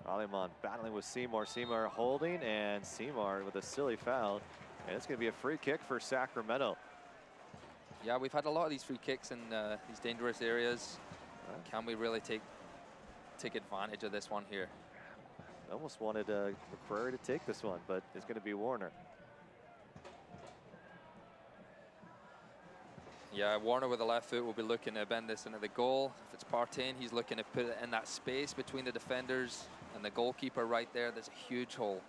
Aleman battling with Seymour. Seymour holding, and Seymour with a silly foul. And it's going to be a free kick for Sacramento. Yeah, we've had a lot of these free kicks in these dangerous areas. Can we really take advantage of this one here? Almost wanted McCrary to take this one, but it's going to be Warner. Yeah, Warner with the left foot will be looking to bend this into the goal. If it's Partain, he's looking to put it in that space between the defenders and the goalkeeper right there. There's a huge hole.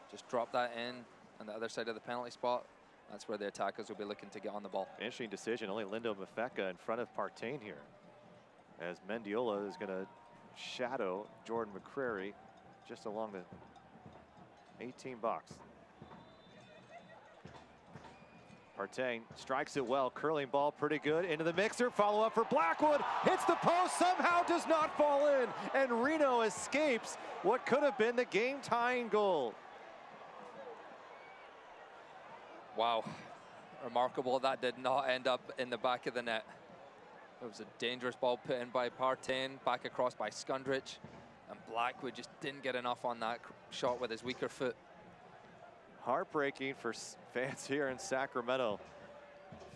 Just drop that in on the other side of the penalty spot. That's where the attackers will be looking to get on the ball. Interesting decision. Only Lindo Mafeka in front of Partain here, as Mendiola is going to shadow Jordan McCrary just along the 18 box. Partain strikes it well, curling ball pretty good into the mixer, follow up for Blackwood, hits the post, somehow does not fall in, and Reno escapes what could have been the game-tying goal. Wow, remarkable. That did not end up in the back of the net. It was a dangerous ball put in by Partain, back across by Skundrich, and Blackwood just didn't get enough on that shot with his weaker foot. Heartbreaking for fans here in Sacramento.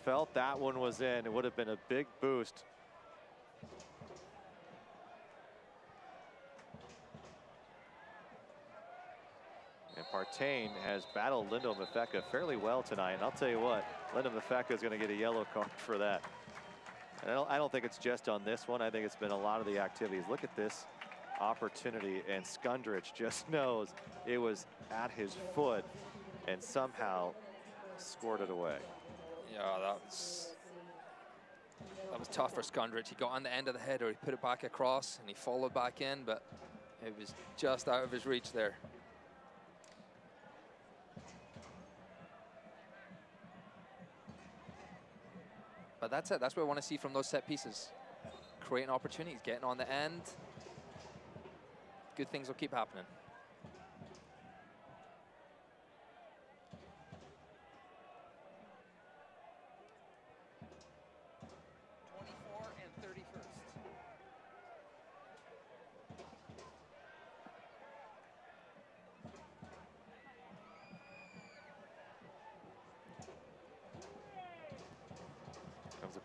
Felt that one was in. It would have been a big boost. And Partain has battled Lindo Mafeka fairly well tonight. And I'll tell you what, Lindo Mafeka is going to get a yellow card for that. And I don't think it's just on this one. I think it's been a lot of the activities. Look at this opportunity, and Skundrich just knows it was at his foot and somehow scored it away. Yeah, that was tough for Skundrich. He got on the end of the header, he put it back across, and he followed back in, but it was just out of his reach there. But that's it. That's what I want to see from those set pieces. Creating opportunities, getting on the end. Good things will keep happening.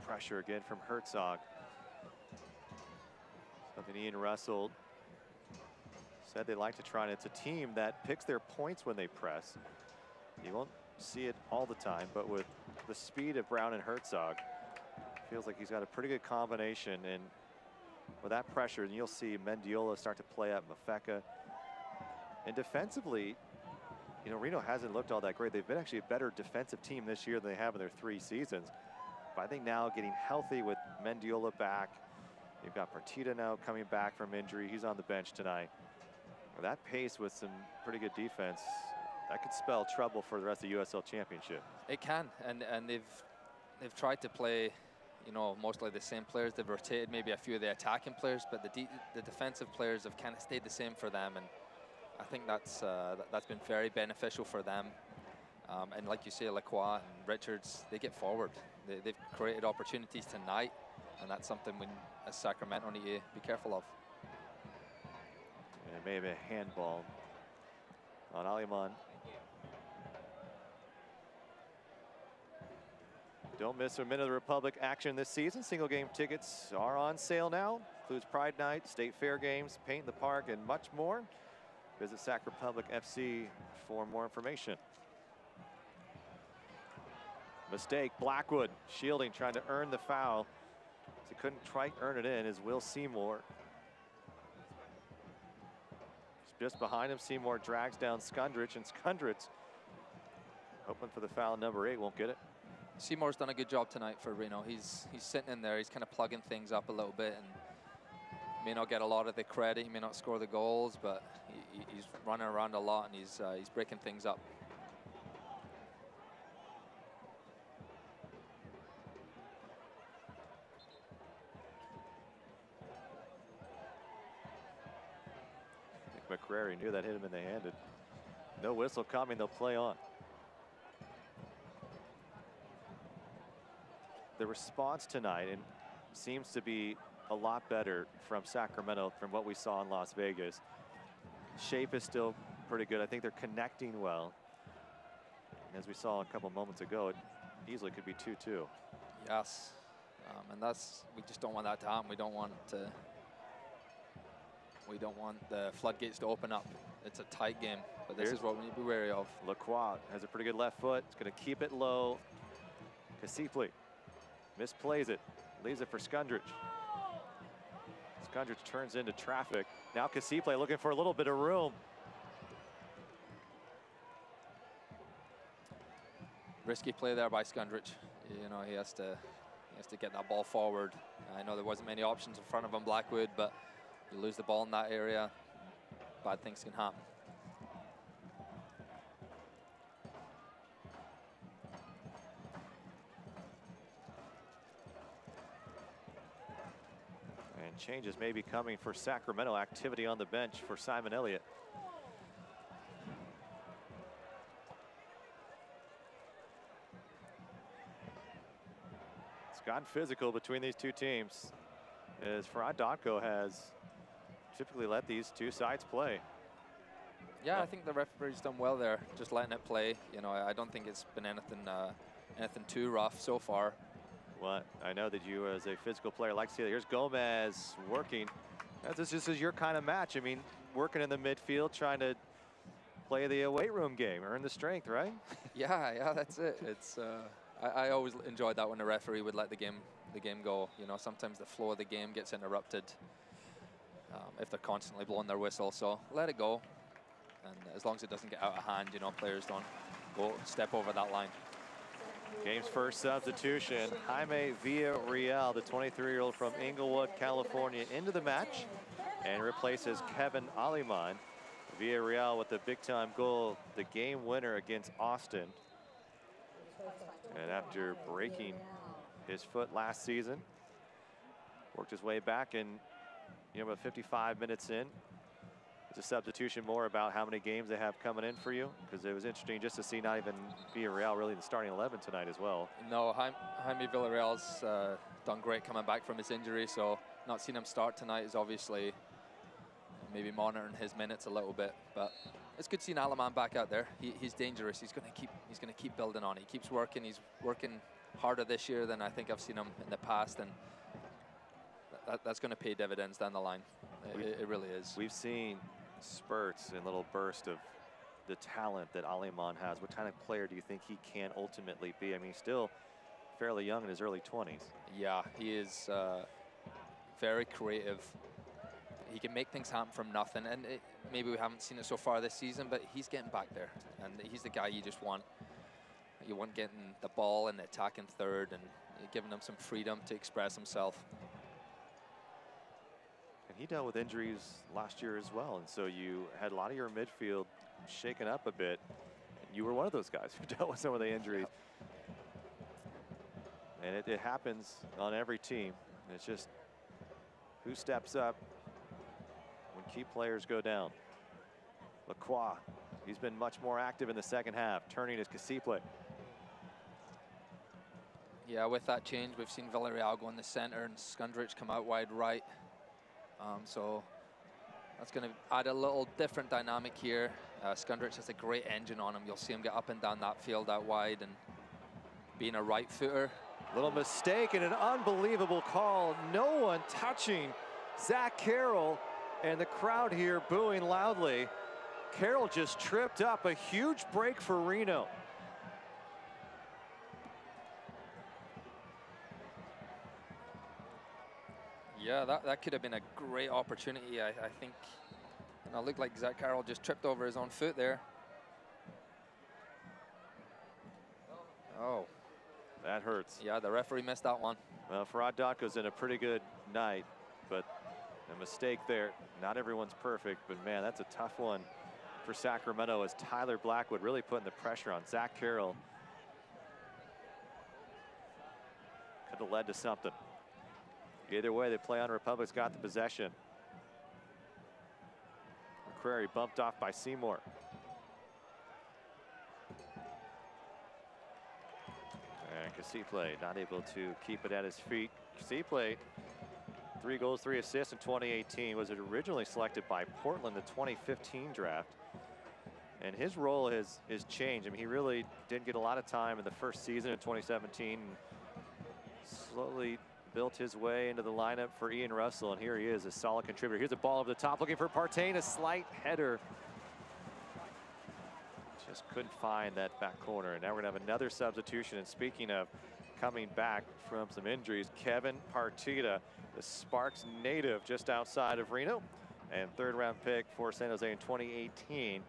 Pressure again from Herzog. Something Ian Russell said they like to try, and it's a team that picks their points when they press. You won't see it all the time, but with the speed of Brown and Herzog, feels like he's got a pretty good combination. And with that pressure, you'll see Mendiola start to play up Mafeka. And defensively, you know, Reno hasn't looked all that great. They've been actually a better defensive team this year than they have in their 3 seasons. But I think now getting healthy with Mendiola back, you've got Partita now coming back from injury. He's on the bench tonight. That pace with some pretty good defense, that could spell trouble for the rest of the USL Championship. It can, and they've tried to play, you know, mostly the same players. They've rotated maybe a few of the attacking players, but the defensive players have kind of stayed the same for them, and I think that's been very beneficial for them. And like you say, Lacroix and Richards, they get forward. They've created opportunities tonight, and that's something we, as Sacramento, need to be careful of. And it may have been a handball on Aliman. Don't miss a Minute of the Republic action this season. Single game tickets are on sale now. Includes Pride Night, State Fair games, Paint in the Park, and much more. Visit Sac Republic FC for more information. Mistake, Blackwood shielding, trying to earn the foul. He couldn't quite earn it in, is Will Seymour. Just behind him, Seymour drags down Skundrich, and Skundrich, hoping for the foul, number 8, won't get it. Seymour's done a good job tonight for Reno. He's sitting in there, he's kind of plugging things up a little bit, and may not get a lot of the credit, he may not score the goals, but he's running around a lot, and he's breaking things up. McCrary knew that hit him in the hand. No whistle coming, they'll play on. The response tonight and seems to be a lot better from Sacramento from what we saw in Las Vegas. Shape is still pretty good. I think they're connecting well. As we saw a couple moments ago, it easily could be 2-2. Yes, and we just don't want that to happen. We don't want the floodgates to open up. It's a tight game, but this is what we need to be wary of. Lacroix has a pretty good left foot. It's going to keep it low. Kasipli misplays it, leaves it for Skundrich. Skundrich turns into traffic. Now Kasipli looking for a little bit of room. Risky play there by Skundrich. You know, he has to get that ball forward. I know there wasn't many options in front of him, Blackwood, but you lose the ball in that area, bad things can happen. And changes may be coming for Sacramento. Activity on the bench for Simon Elliott. It's gotten physical between these two teams, as Farad Donko has typically let these two sides play. Yeah, I think the referee's done well there, just letting it play. You know, I don't think it's been anything too rough so far. Well, I know that you, as a physical player, like to see that. Here's Gomez working. This is your kind of match. I mean, working in the midfield, trying to play the weight room game, earn the strength, right? Yeah, that's it. It's I always enjoyed that when the referee would let the game go. You know, sometimes the flow of the game gets interrupted if they're constantly blowing their whistle. So let it go, and as long as it doesn't get out of hand, you know, players don't step over that line. Game's first substitution, Jaime Villarreal, the 23-year-old from Inglewood, California, into the match and replaces Kevin Aliman. Villarreal with the big-time goal, the game winner against Austin. And after breaking his foot last season, worked his way back, and about 55 minutes in. It's a substitution more about how many games they have coming in for you, because it was interesting just to see not even Villarreal really in the starting 11 tonight as well. No, Jaime Villarreal's done great coming back from his injury, so not seeing him start tonight is obviously maybe monitoring his minutes a little bit, but it's good seeing Aliman back out there. He's dangerous. He's going to keep building on it. He keeps working. He's working harder this year than I think I've seen him in the past, and that's going to pay dividends down the line. It really is. We've seen spurts and little bursts of the talent that Aliman has. What kind of player do you think he can ultimately be? I mean, he's still fairly young in his early 20s. Yeah, he is very creative. He can make things happen from nothing, and maybe we haven't seen it so far this season, but he's getting back there, and he's the guy you just want. You want getting the ball and the attacking third, and giving him some freedom to express himself. And he dealt with injuries last year as well, and so you had a lot of your midfield shaken up a bit. And you were one of those guys who dealt with some of the injuries. And it happens on every team. It's just who steps up when key players go down. Lacroix, he's been much more active in the second half, turning his Casiple. Yeah, with that change, we've seen Villarreal go in the center and Skundrich come out wide right. So that's going to add a little different dynamic here. Skundrich has a great engine on him. You'll see him get up and down that field out wide, and being a right footer. Little mistake and an unbelievable call. No one touching Zach Carroll, and the crowd here booing loudly. Carroll just tripped up. A huge break for Reno. Yeah, that could have been a great opportunity. I think it looked like Zach Carroll just tripped over his own foot there. Oh. That hurts. Yeah, the referee missed that one. Well, Farad Dotko's in a pretty good night, but a mistake there. Not everyone's perfect, but man, that's a tough one for Sacramento as Tyler Blackwood really putting the pressure on Zach Carroll. Could have led to something. Either way, they play on. Republic's got the possession. McCrary bumped off by Seymour. And Casiple not able to keep it at his feet. Casiple, 3 goals, 3 assists in 2018, was originally selected by Portland, the 2015 draft. And his role has changed. I mean, he really didn't get a lot of time in the first season in 2017. And slowly built his way into the lineup for Ian Russell, and here he is, a solid contributor. Here's a ball over the top, looking for Partain, a slight header. Just couldn't find that back corner, and now we're gonna have another substitution. And speaking of coming back from some injuries, Kevin Partita, the Sparks native just outside of Reno, and 3rd-round pick for San Jose in 2018,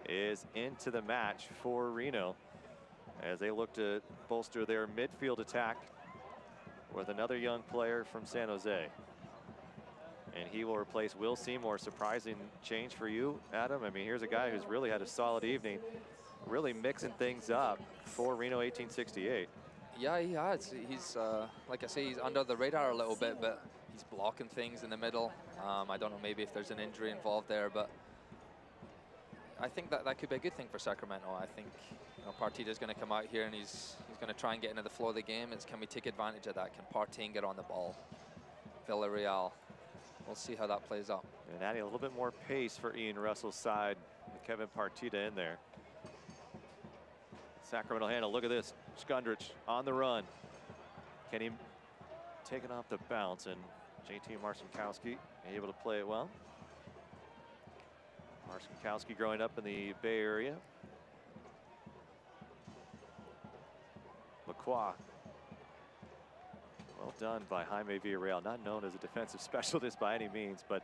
is into the match for Reno as they look to bolster their midfield attack with another young player from San Jose. And he will replace Will Seymour. Surprising change for you, Adam? I mean, here's a guy who's really had a solid evening, really mixing things up for Reno 1868. Yeah, he has. He's, like I say, he's under the radar a little bit, but he's blocking things in the middle. I don't know, maybe if there's an injury involved there, but I think that could be a good thing for Sacramento. I think Partita's going to come out here and he's going to try and get into the flow of the game. It's can we take advantage of that? Can Partain get on the ball? Villarreal. We'll see how that plays out. And adding a little bit more pace for Ian Russell's side with Kevin Partita in there. Sacramento handle, look at this. Skundrich on the run. Can he take it off the bounce? And JT Marcinkowski able to play it well. Marcinkowski growing up in the Bay Area. Lacroix. Well done by Jaime Villarreal, not known as a defensive specialist by any means, but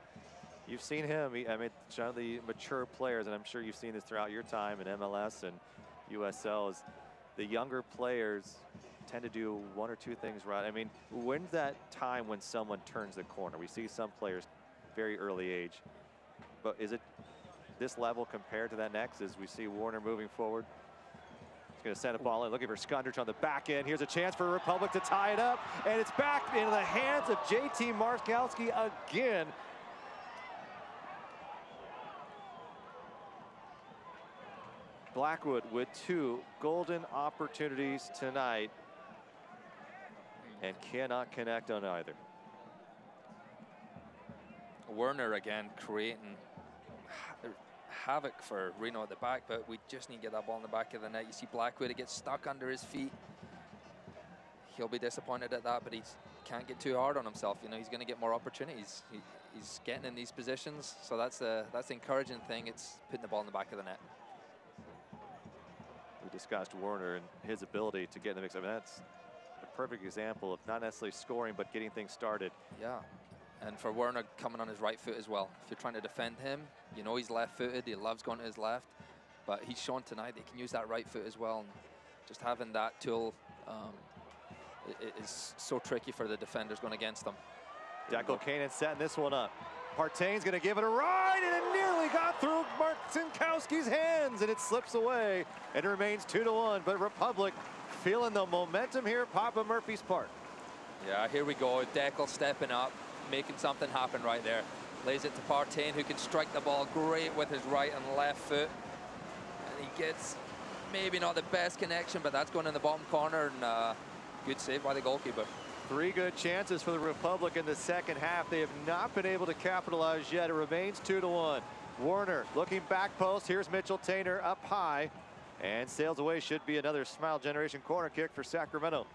you've seen him. I mean, one of the mature players, and I'm sure you've seen this throughout your time in MLS and USL, is the younger players tend to do 1 or 2 things right. I mean, when's that time when someone turns the corner? We see some players very early age, but is it this level compared to that next as we see Warner moving forward? He's going to send a ball in, looking for Skundrich on the back end. Here's a chance for Republic to tie it up, and it's back into the hands of JT Marcinkowski again. Blackwood with 2 golden opportunities tonight and cannot connect on either. Werner again creating havoc for Reno at the back, but we just need to get that ball in the back of the net. You see Blackwood, it gets stuck under his feet. He'll be disappointed at that, but he can't get too hard on himself. You know, he's going to get more opportunities. He's getting in these positions, so that's the encouraging thing. It's putting the ball in the back of the net. We discussed Warner and his ability to get in the mix. I mean, that's a perfect example of not necessarily scoring, but getting things started. Yeah. And for Werner coming on his right foot as well. If you're trying to defend him, you know he's left-footed. He loves going to his left. But he's shown tonight that he can use that right foot as well. And just having that tool is so tricky for the defenders going against them. Declan Cannon setting this one up. Partain's going to give it a ride, and it nearly got through Marcinkowski's hands, and it slips away, and it remains 2-1. But Republic feeling the momentum here at Papa Murphy's Park. Yeah, here we go. Deckel stepping up, making something happen right there. Lays it to Partain, who can strike the ball great with his right and left foot. And he gets maybe not the best connection, but that's going in the bottom corner, and good save by the goalkeeper. 3 good chances for the Republic in the second half. They have not been able to capitalize yet. It remains 2-1. Warner looking back post. Here's Mitchell Tainter up high and sails away. Should be another Smile Generation corner kick for Sacramento.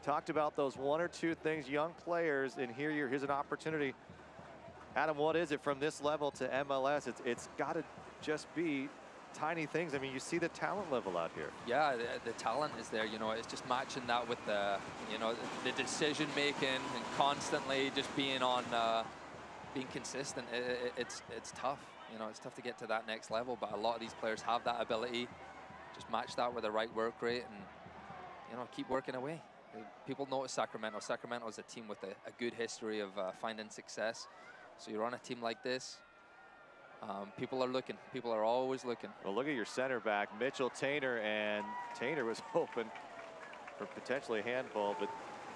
Talked about those 1 or 2 things, young players, and here's an opportunity. Adam, what is it from this level to MLS? It's got to just be tiny things. I mean, you see the talent level out here. Yeah, the talent is there. You know, it's just matching that with the, you know, the decision making and constantly just being on, being consistent. It's tough. You know, it's tough to get to that next level. But a lot of these players have that ability. Just match that with the right work rate, and you know, keep working away. People notice Sacramento. Sacramento is a team with a good history of finding success. So you're on a team like this. People are looking. People are always looking. Well, look at your center back, Mitchell Tainter, and Tainter was hoping for potentially a handball, but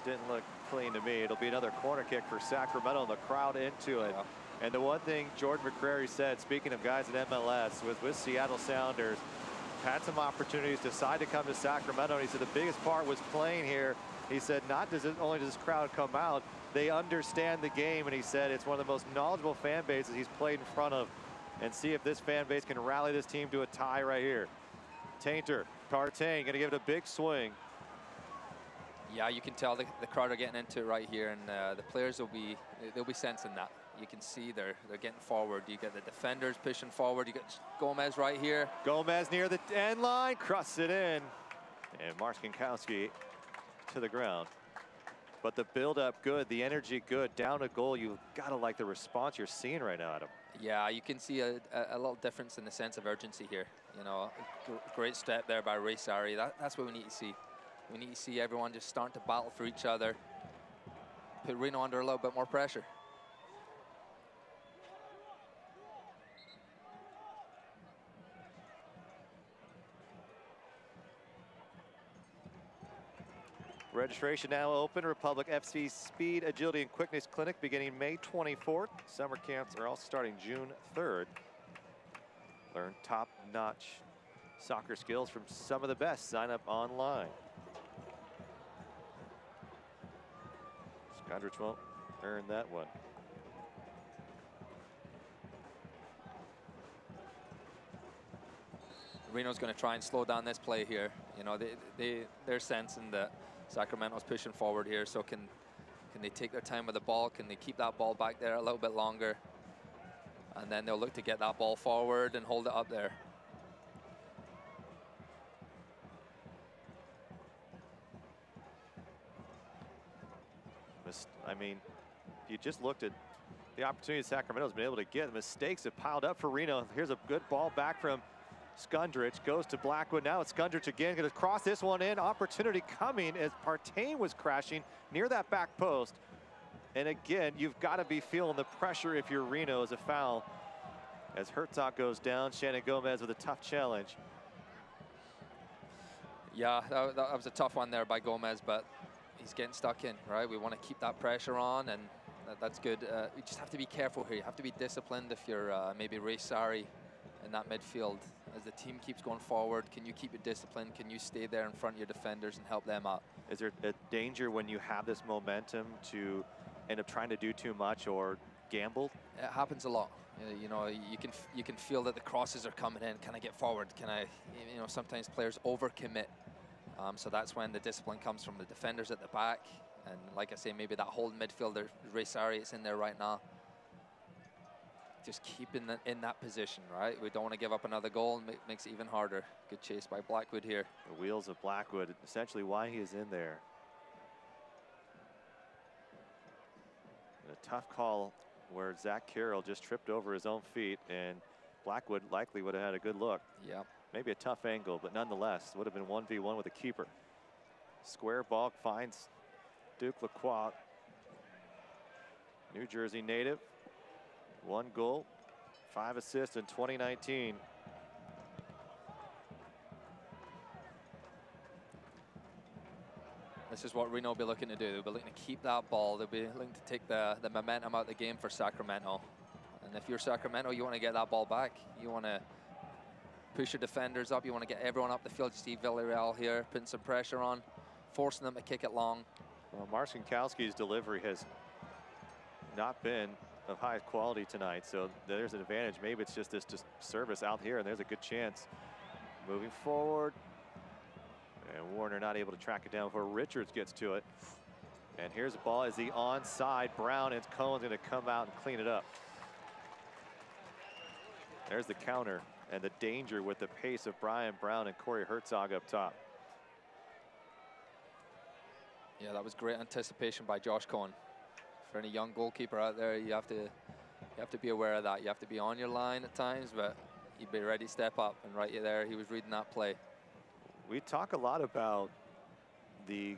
didn't look clean to me. It'll be another corner kick for Sacramento, and the crowd into it. Yeah. And the one thing Jordan McCrary said, speaking of guys at MLS, with Seattle Sounders, had some opportunities, decided to come to Sacramento, and he said the biggest part was playing here. He said not only does this crowd come out, they understand the game, and he said it's one of the most knowledgeable fan bases he's played in front of. And see if this fan base can rally this team to a tie right here. Tainter, Partain gonna give it a big swing. Yeah, you can tell the crowd are getting into it right here, and the players they'll be sensing that. You can see they're getting forward. You get the defenders pushing forward. You get Gomez right here. Gomez near the end line, crosses it in, and Mark Skinkowski to the ground. But the build-up good, the energy good, down a goal. You've got to like the response you're seeing right now, Adam. Yeah, you can see a little difference in the sense of urgency here. You know, great step there by Ray Sari. That's what we need to see. We need to see everyone just starting to battle for each other. Put Reno under a little bit more pressure. Registration now open. Republic FC Speed, Agility, and Quickness Clinic beginning May 24th. Summer camps are also starting June 3rd. Learn top-notch soccer skills from some of the best. Sign up online. Skondrich won't earn that one. Reno's going to try and slow down this play here. You know, they're sensing that Sacramento's pushing forward here, so can they take their time with the ball? Can they keep that ball back there a little bit longer? And then they'll look to get that ball forward and hold it up there. I mean, if you just looked at the opportunity Sacramento's been able to get, the mistakes have piled up for Reno. Here's a good ball back from Skondrich, goes to Blackwood. Now it's Skondrich again, going to cross this one in. Opportunity coming as Partain was crashing near that back post. And again, you've got to be feeling the pressure if you're Reno as a foul. As Herzog goes down, Shannon Gomez with a tough challenge. Yeah, that was a tough one there by Gomez, but he's getting stuck in, right? We want to keep that pressure on, and that's good. You just have to be careful here. You have to be disciplined if you're maybe Ray Sari in that midfield. As the team keeps going forward, can you keep it disciplined? Can you stay there in front of your defenders and help them out? Is there a danger when you have this momentum to end up trying to do too much or gamble? It happens a lot. You know, you can feel that the crosses are coming in. Can I get forward? Can I, you know, sometimes players overcommit. So that's when the discipline comes from the defenders at the back. And like I say, maybe that whole midfielder, Ray Sari, it's in there right now. Just keep in that position, right? We don't want to give up another goal, and makes it even harder. Good chase by Blackwood here. The wheels of Blackwood, essentially why he is in there. And a tough call where Zach Carroll just tripped over his own feet, and Blackwood likely would have had a good look. Yeah. Maybe a tough angle, but nonetheless, would have been 1v1 with the keeper. Square ball finds Duke Lacroix, New Jersey native. 1 goal, 5 assists in 2019. This is what Reno will be looking to do. They'll be looking to keep that ball. They'll be looking to take the momentum out of the game for Sacramento. And if you're Sacramento, you want to get that ball back. You want to push your defenders up. You want to get everyone up the field. You see Villarreal here putting some pressure on, forcing them to kick it long. Well, Marcinkowski's delivery has not been of high quality tonight, so there's an advantage. Maybe it's just this service out here, and there's a good chance. Moving forward, and Warner not able to track it down before Richards gets to it. And here's the ball. Is he onside? Brown, and Cohen's going to come out and clean it up. There's the counter and the danger with the pace of Brian Brown and Corey Herzog up top. Yeah, that was great anticipation by Josh Cohen. For any young goalkeeper out there, you have to be aware of that. You have to be on your line at times, but you'd be ready to step up. And right there, he was reading that play. We talk a lot about the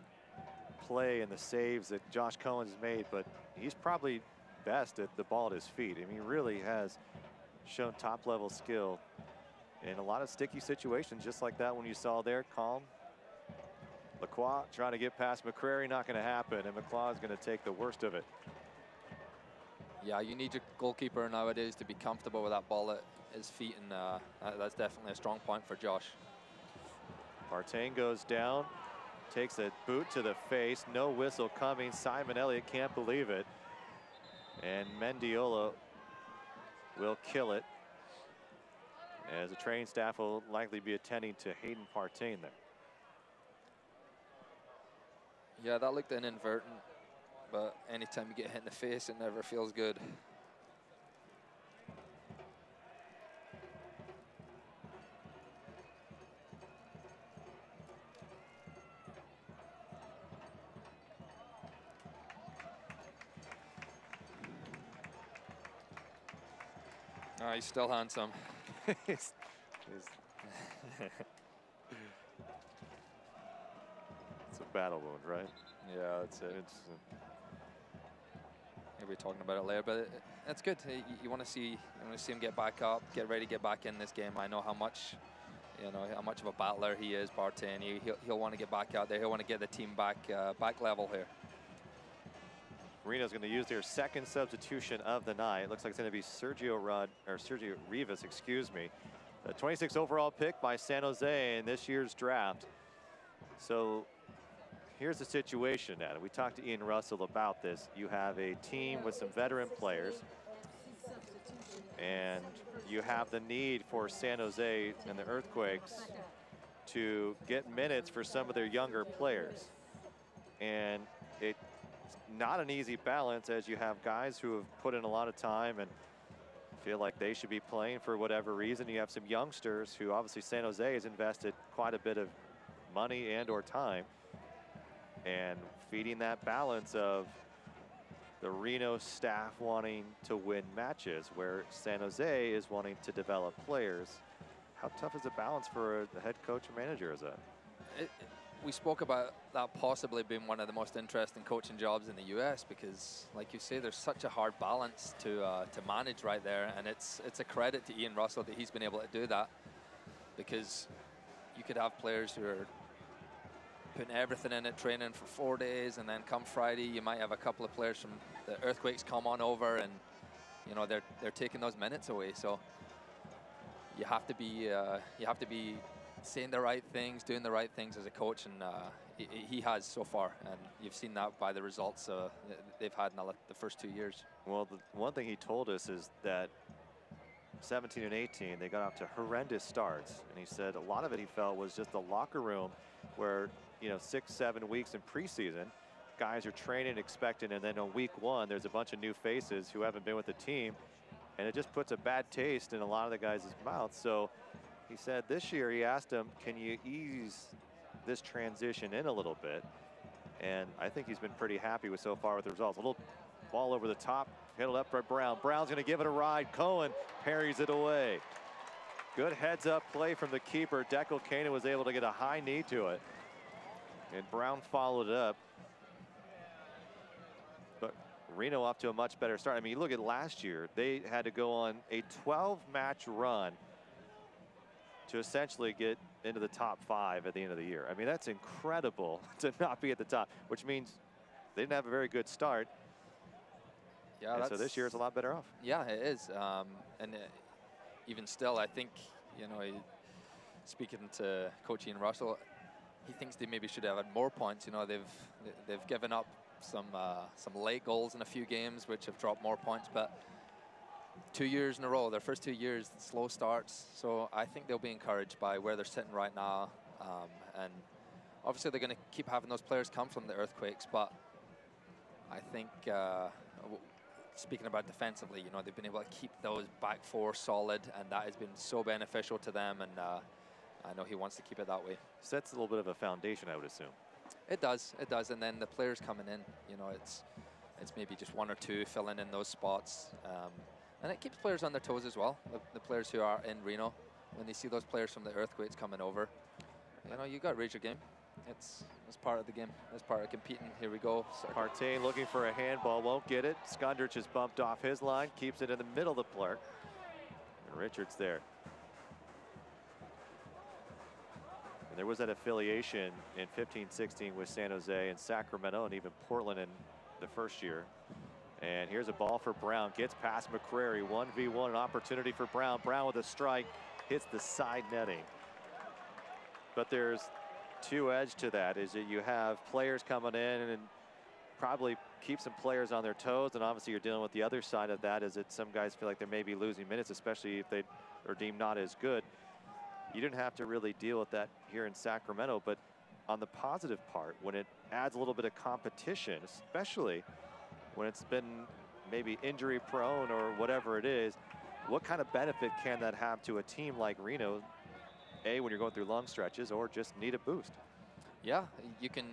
play and the saves that Josh Cohen has made, but he's probably best at the ball at his feet. I mean, he really has shown top-level skill in a lot of sticky situations, just like that one you saw there. Calm. Lacroix trying to get past McCrary, not going to happen, and McClaw is going to take the worst of it. Yeah, you need your goalkeeper nowadays to be comfortable with that ball at his feet, and that's definitely a strong point for Josh. Partain goes down, takes a boot to the face, no whistle coming. Simon Elliott can't believe it, and Mendiola will kill it, as the training staff will likely be attending to Hayden Partain there. Yeah, that looked inadvertent, but anytime you get hit in the face, it never feels good. Oh, he's still handsome. It's a battle wound, right? Yeah, that's it. We'll be talking about it later, but that's good. You want to see him get back up, get ready to get back in this game. I know how much of a battler he is, Partain. He'll want to get back out there. He'll want to get the team back level here. Reno's going to use their second substitution of the night. Looks like it's going to be Sergio Rivas, excuse me. The 26th overall pick by San Jose in this year's draft. So here's the situation, Adam. We talked to Ian Russell about this. You have a team with some veteran players, and you have the need for San Jose and the Earthquakes to get minutes for some of their younger players. And it's not an easy balance, as you have guys who have put in a lot of time and feel like they should be playing for whatever reason. You have some youngsters who obviously San Jose has invested quite a bit of money and or time, and feeding that balance of the Reno staff wanting to win matches where San Jose is wanting to develop players. How tough is the balance for the head coach or manager? Is that? We spoke about that possibly being one of the most interesting coaching jobs in the U.S. because, like you say, there's such a hard balance to manage right there, and it's a credit to Ian Russell that he's been able to do that, because you could have players who are putting everything in it, training for 4 days, and then come Friday, you might have a couple of players from the Earthquakes come on over, and they're taking those minutes away. So you have to be saying the right things, doing the right things as a coach, and he has so far, and you've seen that by the results they've had in the first 2 years. Well, the one thing he told us is that 17 and 18, they got off to horrendous starts, and he said a lot of it he felt was just the locker room where 6-7 weeks in preseason, guys are training, expecting, and then on week one, there's a bunch of new faces who haven't been with the team, and it just puts a bad taste in a lot of the guys' mouths. So he said this year, he asked him, can you ease this transition in a little bit? And I think he's been pretty happy with so far with the results. A little ball over the top, hit it up by Brown. Brown's going to give it a ride. Cohen parries it away. Good heads-up play from the keeper. Deckel Kane was able to get a high knee to it, and Brown followed it up. But Reno off to a much better start. I mean, you look at last year, they had to go on a 12-match run to essentially get into the top 5 at the end of the year. I mean, that's incredible to not be at the top, which means they didn't have a very good start. Yeah, and so this year is a lot better off. Yeah, it is. Even still, I think, you know, speaking to Coach Ian Russell, he thinks they maybe should have had more points. You know, they've given up some late goals in a few games, which have dropped more points. But 2 years in a row, their first 2 years, slow starts. So I think they'll be encouraged by where they're sitting right now. And obviously, they're going to keep having those players come from the Earthquakes. But I think, speaking about defensively, you know, they've been able to keep those back 4 solid, and that has been so beneficial to them. And I know he wants to keep it that way. Sets a little bit of a foundation, I would assume. It does. And then the players coming in, you know, it's maybe just 1 or 2 filling in those spots. And it keeps players on their toes as well. The players who are in Reno, when they see those players from the Earthquakes coming over, you know, you got to raise your game. It's part of the game. It's part of competing. Here we go. Partain looking for a handball, won't get it. Skundrich has bumped off his line, keeps it in the middle of the park. And Richards there. And there was that affiliation in 15-16 with San Jose and Sacramento and even Portland in the first year. And here's a ball for Brown. Gets past McCrary. 1v1, an opportunity for Brown. Brown with a strike, hits the side netting. But there's 2 edge to that, is that you have players coming in and probably keep some players on their toes. And obviously you're dealing with the other side of that, is that some guys feel like they may be losing minutes, especially if they are deemed not as good. You didn't have to really deal with that here in Sacramento, but on the positive part, when it adds a little bit of competition, especially when it's been maybe injury prone or whatever it is, what kind of benefit can that have to a team like Reno, A, when you're going through long stretches, or just need a boost? Yeah, you can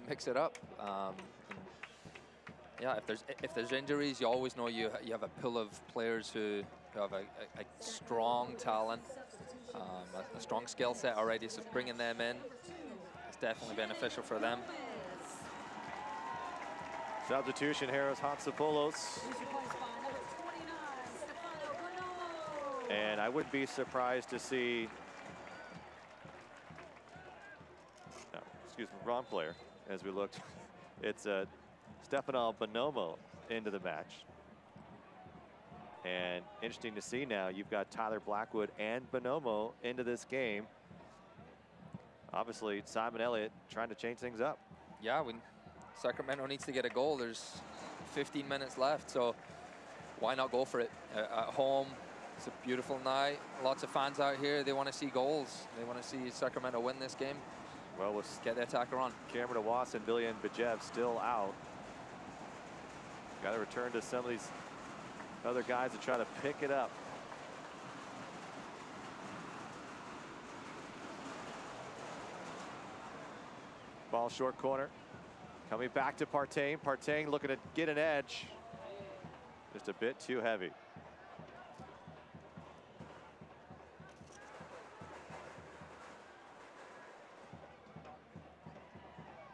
mix it up. Yeah, if there's injuries, you always know you have a pool of players who have a strong talent, a strong skill set already. So bringing them in is definitely beneficial for them. Substitution, Harris Hatsopoulos. And I wouldn't be surprised to see, no, excuse me, wrong player, as we looked. It's Stefano Bonomo into the match. And interesting to see now, you've got Tyler Blackwood and Bonomo into this game. Obviously, Simon Elliott trying to change things up. Yeah, when Sacramento needs to get a goal, there's 15 minutes left, so why not go for it? At home, it's a beautiful night. Lots of fans out here. They want to see goals. They want to see Sacramento win this game. Well, we'll get the attacker on. Cameron Awas and Billion Bajev still out. Got to return to some of these other guys to try to pick it up. Ball short corner. Coming back to Partain. Partain looking to get an edge. Just a bit too heavy.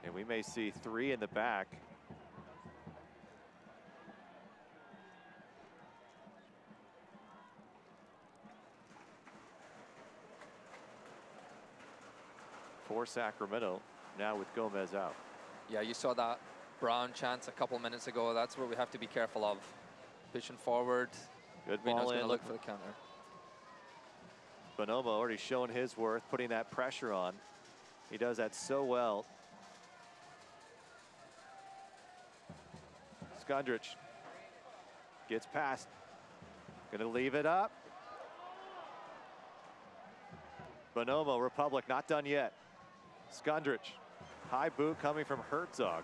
And we may see 3 in the back. For Sacramento, now with Gomez out. Yeah, you saw that Brown chance a couple minutes ago. That's what we have to be careful of. Pushing forward. Good ball in. Look for the counter. Bonomo already showing his worth, putting that pressure on. He does that so well. Skundrich gets past. Gonna leave it up. Bonomo, Republic, not done yet. Skundrich, high boot coming from Herzog.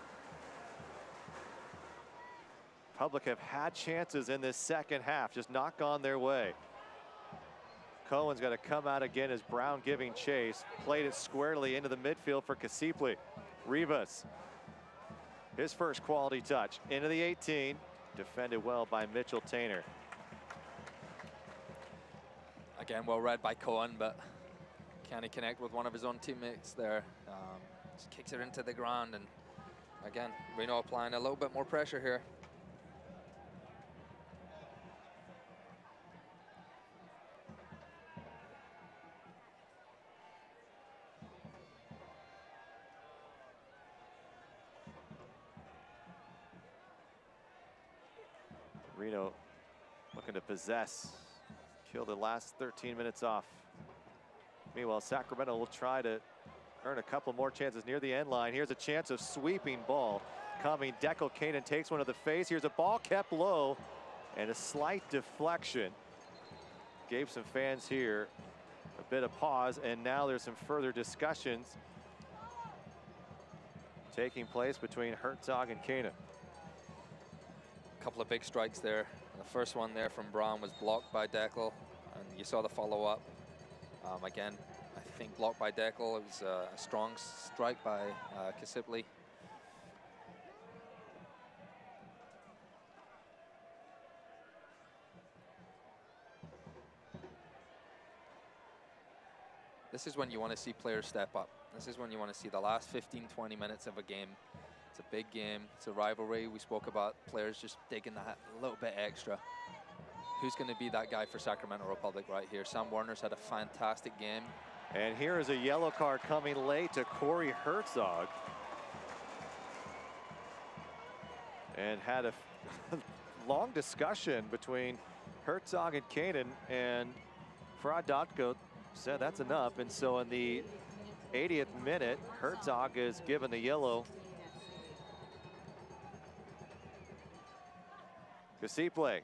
Republic have had chances in this second half, just not gone their way. Cohen's got to come out again as Brown giving chase. Played it squarely into the midfield for Casipli. Rivas, his first quality touch into the 18. Defended well by Mitchell Tainer. Again, well read by Cohen, but can he connect with one of his own teammates there? Just kicks it into the ground, and again, Reno applying a little bit more pressure here. Reno looking to possess, kill the last 13 minutes off. Meanwhile, Sacramento will try to earn a couple more chances near the end line. Here's a chance of sweeping ball coming. Deckel Kanan takes one to the face. Here's a ball kept low and a slight deflection. Gave some fans here a bit of pause, and now there's some further discussions taking place between Herzog and Kanan. A couple of big strikes there. The first one there from Brown was blocked by Deckel, and you saw the follow-up. Again, I think blocked by Deckel. It was a strong strike by Kasipli. This is when you want to see players step up. This is when you want to see the last 15, 20 minutes of a game. It's a big game. It's a rivalry. We spoke about players just digging that little bit extra. Who's going to be that guy for Sacramento Republic right here? Sam Warner's had a fantastic game. And here is a yellow card coming late to Corey Herzog. And had a long discussion between Herzog and Kanan, and Fradotko said that's enough. And so in the 80th minute, Herzog is given the yellow. Kasipli.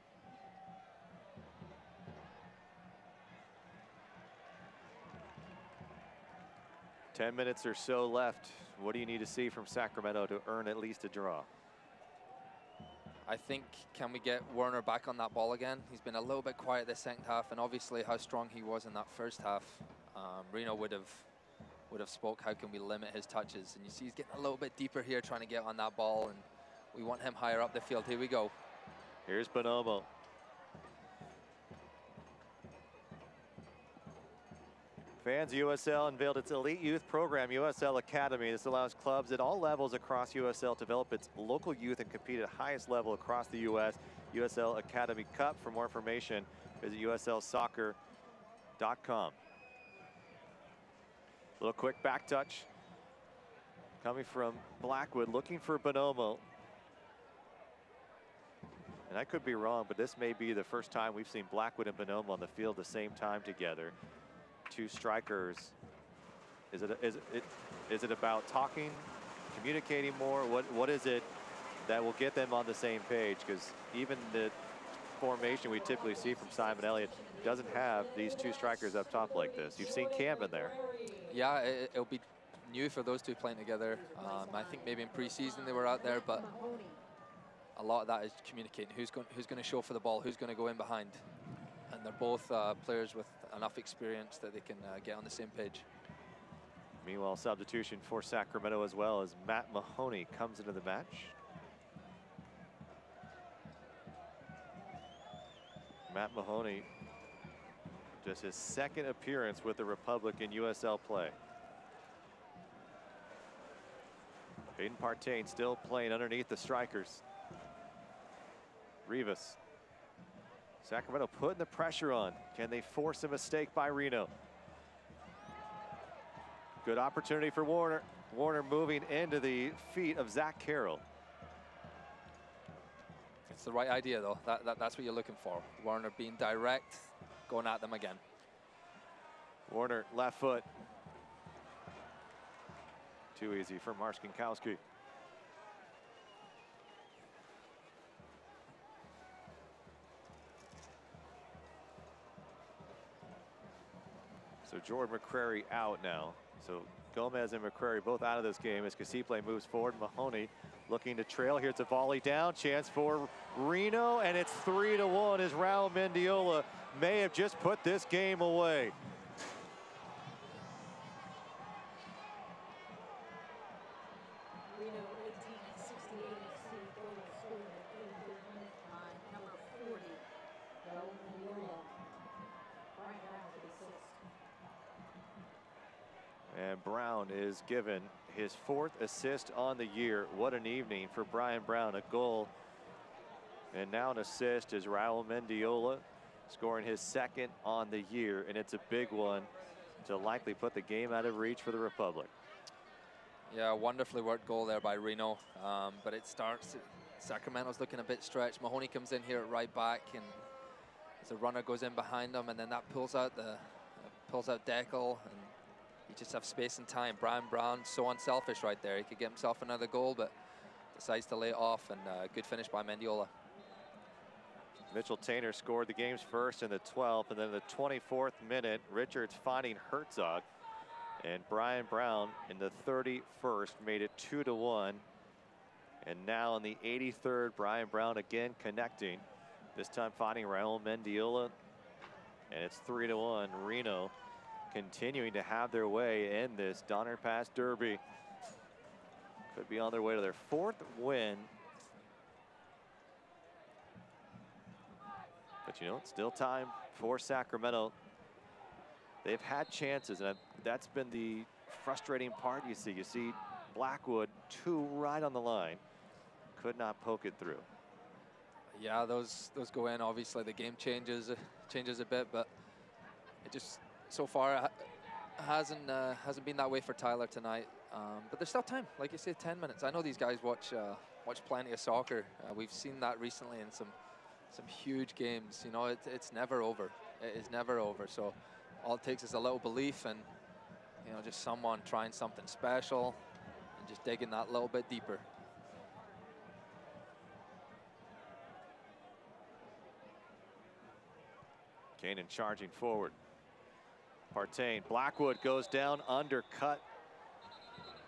10 minutes or so left. What do you need to see from Sacramento to earn at least a draw? I think, can we get Warner back on that ball again? He's been a little bit quiet this second half, and obviously how strong he was in that first half. Reno would have spoke, how can we limit his touches? And you see he's getting a little bit deeper here, trying to get on that ball, and we want him higher up the field. Here we go. Here's Bonomo. Fans, USL unveiled its elite youth program, USL Academy. This allows clubs at all levels across USL to develop its local youth and compete at highest level across the U.S. USL Academy Cup. For more information, visit uslsoccer.com. Little quick back touch coming from Blackwood, looking for Bonomo. And I could be wrong, but this may be the first time we've seen Blackwood and Bonomo on the field the same time together. Two strikers. Is it about talking, communicating more? What is it that will get them on the same page? Because even the formation we typically see from Simon Elliott doesn't have these two strikers up top like this. You've seen Cam in there. Yeah, it'll be new for those two playing together. I think maybe in preseason they were out there, but a lot of that is communicating. Who's going to show for the ball? Who's going to go in behind? And they're both players with enough experience that they can get on the same page. Meanwhile, substitution for Sacramento as well as Matt Mahoney comes into the match. Matt Mahoney, just his second appearance with the Republic in USL play. Hayden Partain still playing underneath the strikers. Rivas. Sacramento putting the pressure on. Can they force a mistake by Reno? Good opportunity for Warner. Warner moving into the feet of Zach Carroll. It's the right idea, though. That's what you're looking for. Warner being direct, going at them again. Warner, left foot. Too easy for Marszkinkowski. So Jordan McCrary out now. So Gomez and McCrary both out of this game as Kasipli moves forward. Mahoney looking to trail. Here's a volley down. Chance for Reno, and it's 3-1 as Raul Mendiola may have just put this game away. And Brown is given his 4th assist on the year. What an evening for Brian Brown. A goal and now an assist as Raul Mendiola scoring his 2nd on the year. And it's a big one to likely put the game out of reach for the Republic. Yeah, wonderfully worked goal there by Reno. But it starts Sacramento's looking a bit stretched. Mahoney comes in here at right back, and as the runner goes in behind him, and then that pulls out Deckel, and you just have space and time. Brian Brown, so unselfish right there. He could get himself another goal, but decides to lay it off, and good finish by Mendiola. Mitchell Tainer scored the game's first in the 12th, and then in the 24th minute, Richards finding Herzog, and Brian Brown in the 31st made it 2-1. And now in the 83rd, Brian Brown again connecting, this time finding Raul Mendiola, and it's 3-1. Reno continuing to have their way in this Donner Pass Derby. Could be on their way to their 4th win. But you know, it's still time for Sacramento. They've had chances, and that's been the frustrating part. You see Blackwood, 2 right on the line, could not poke it through. Yeah, those go in. Obviously, the game changes a bit, but it just so far hasn't been that way for Tyler tonight. But there's still time, like you say, 10 minutes. I know these guys watch plenty of soccer. We've seen that recently in some huge games. You know, it's never over. It is never over. So all it takes is a little belief, and you know, just someone trying something special and just digging that little bit deeper. Kanan charging forward. Partain, Blackwood goes down, undercut,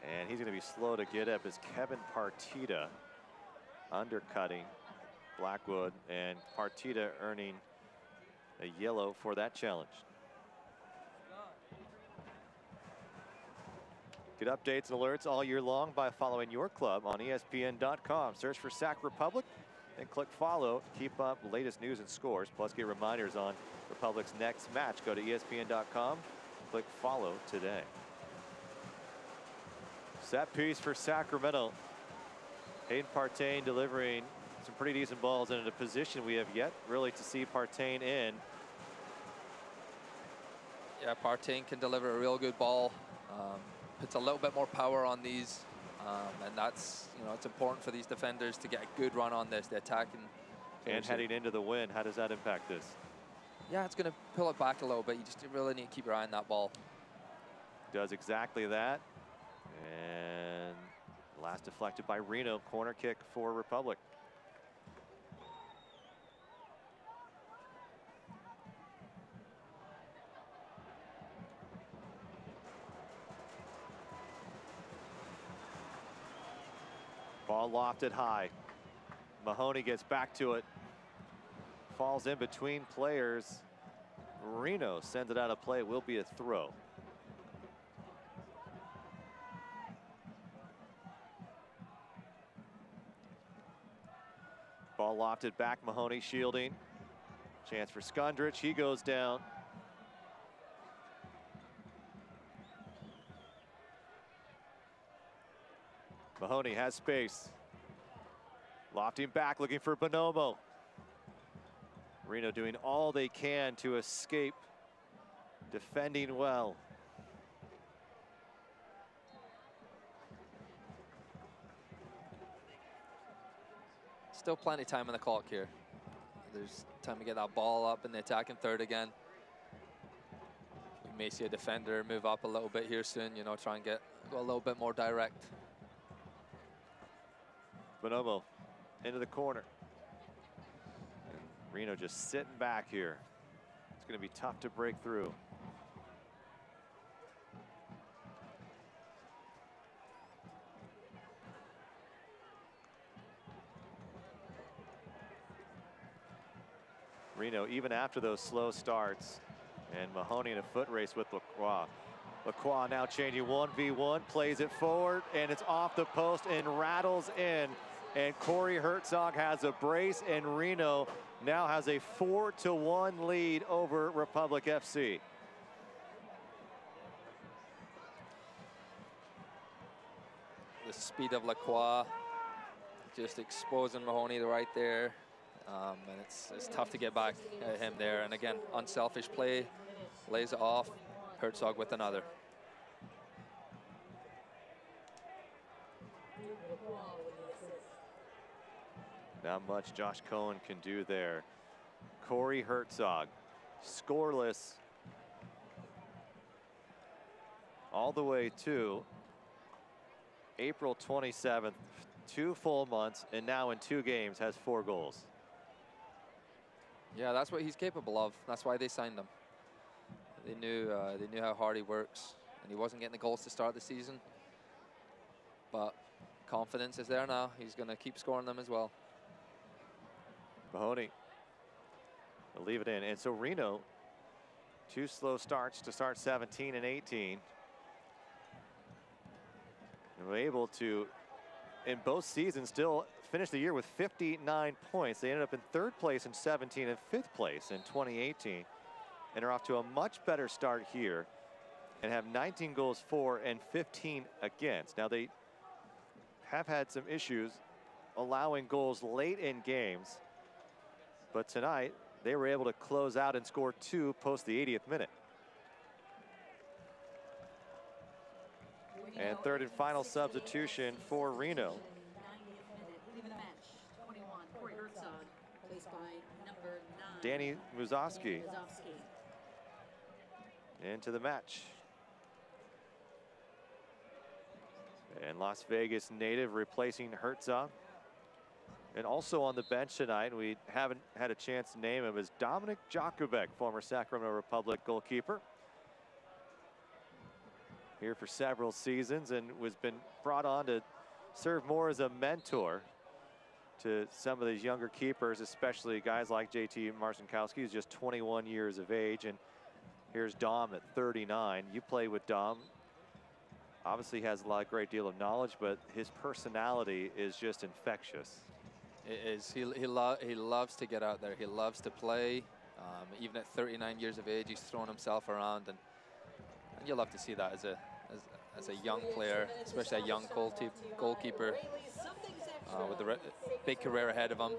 and he's going to be slow to get up as Kevin Partita undercutting Blackwood, and Partita earning a yellow for that challenge. Get updates and alerts all year long by following your club on ESPN.com. Search for Sac Republic and click follow to keep up the latest news and scores. Plus get reminders on Republic's next match. Go to ESPN.com, click follow today. Set piece for Sacramento. Hayden Partain delivering some pretty decent balls in a position we have yet really to see Partain in. Yeah, Partain can deliver a real good ball. Puts a little bit more power on these, and that's, you know, it's important for these defenders to get a good run on this. The attacking. And heading into the win, how does that impact this? Yeah, it's going to pull it back a little bit. You just really need to keep your eye on that ball. Does exactly that. And last deflected by Reno. Corner kick for Republic. Ball lofted high. Mahoney gets back to it. Falls in between players. Reno sends it out of play. Will be a throw. Ball lofted back. Mahoney shielding. Chance for Skundrich. He goes down. Mahoney has space. Lofting back, looking for Bonomo. Reno doing all they can to escape. Defending well. Still plenty of time on the clock here. There's time to get that ball up in the attacking third again. We may see a defender move up a little bit here soon, you know, try and go a little bit more direct. Bonomo into the corner. And Reno just sitting back here. It's going to be tough to break through. Reno, even after those slow starts, and Mahoney in a foot race with Lacroix. Lacroix now changing 1v1, plays it forward, and it's off the post and rattles in. And Corey Herzog has a brace, and Reno now has a 4-1 lead over Republic FC. The speed of Lacroix just exposing Mahoney right there. And it's tough to get back at him there. And again, unselfish play, lays it off. Herzog with another. Not much Josh Cohen can do there. Corey Herzog, scoreless all the way to April 27th, 2 full months, and now in 2 games has 4 goals. Yeah, that's what he's capable of. That's why they signed him. They knew how hard he works, and he wasn't getting the goals to start the season. But confidence is there now. He's going to keep scoring them as well. Mahoney will leave it in. And so Reno, 2 slow starts to start 17 and 18. And were able to, in both seasons, still finish the year with 59 points. They ended up in 3rd place in 17 and 5th place in 2018. And are off to a much better start here and have 19 goals for and 15 against. Now they have had some issues allowing goals late in games, but tonight they were able to close out and score 2 post the 80th minute. And 3rd and final substitution for Reno. Danny Muzowski into the match. And Las Vegas native replacing Herzog. And also on the bench tonight, we haven't had a chance to name him, is Dominic Jakubek, former Sacramento Republic goalkeeper. Here for several seasons and was been brought on to serve more as a mentor to some of these younger keepers, especially guys like JT Marcinkowski, who's just 21 years of age. And here's Dom at 39. You play with Dom. Obviously has a great deal of knowledge, but his personality is just infectious. It is. He loves to get out there. He loves to play. Even at 39 years of age, he's throwing himself around, and you love to see that as a young player, especially a young goalkeeper with a big career ahead of him.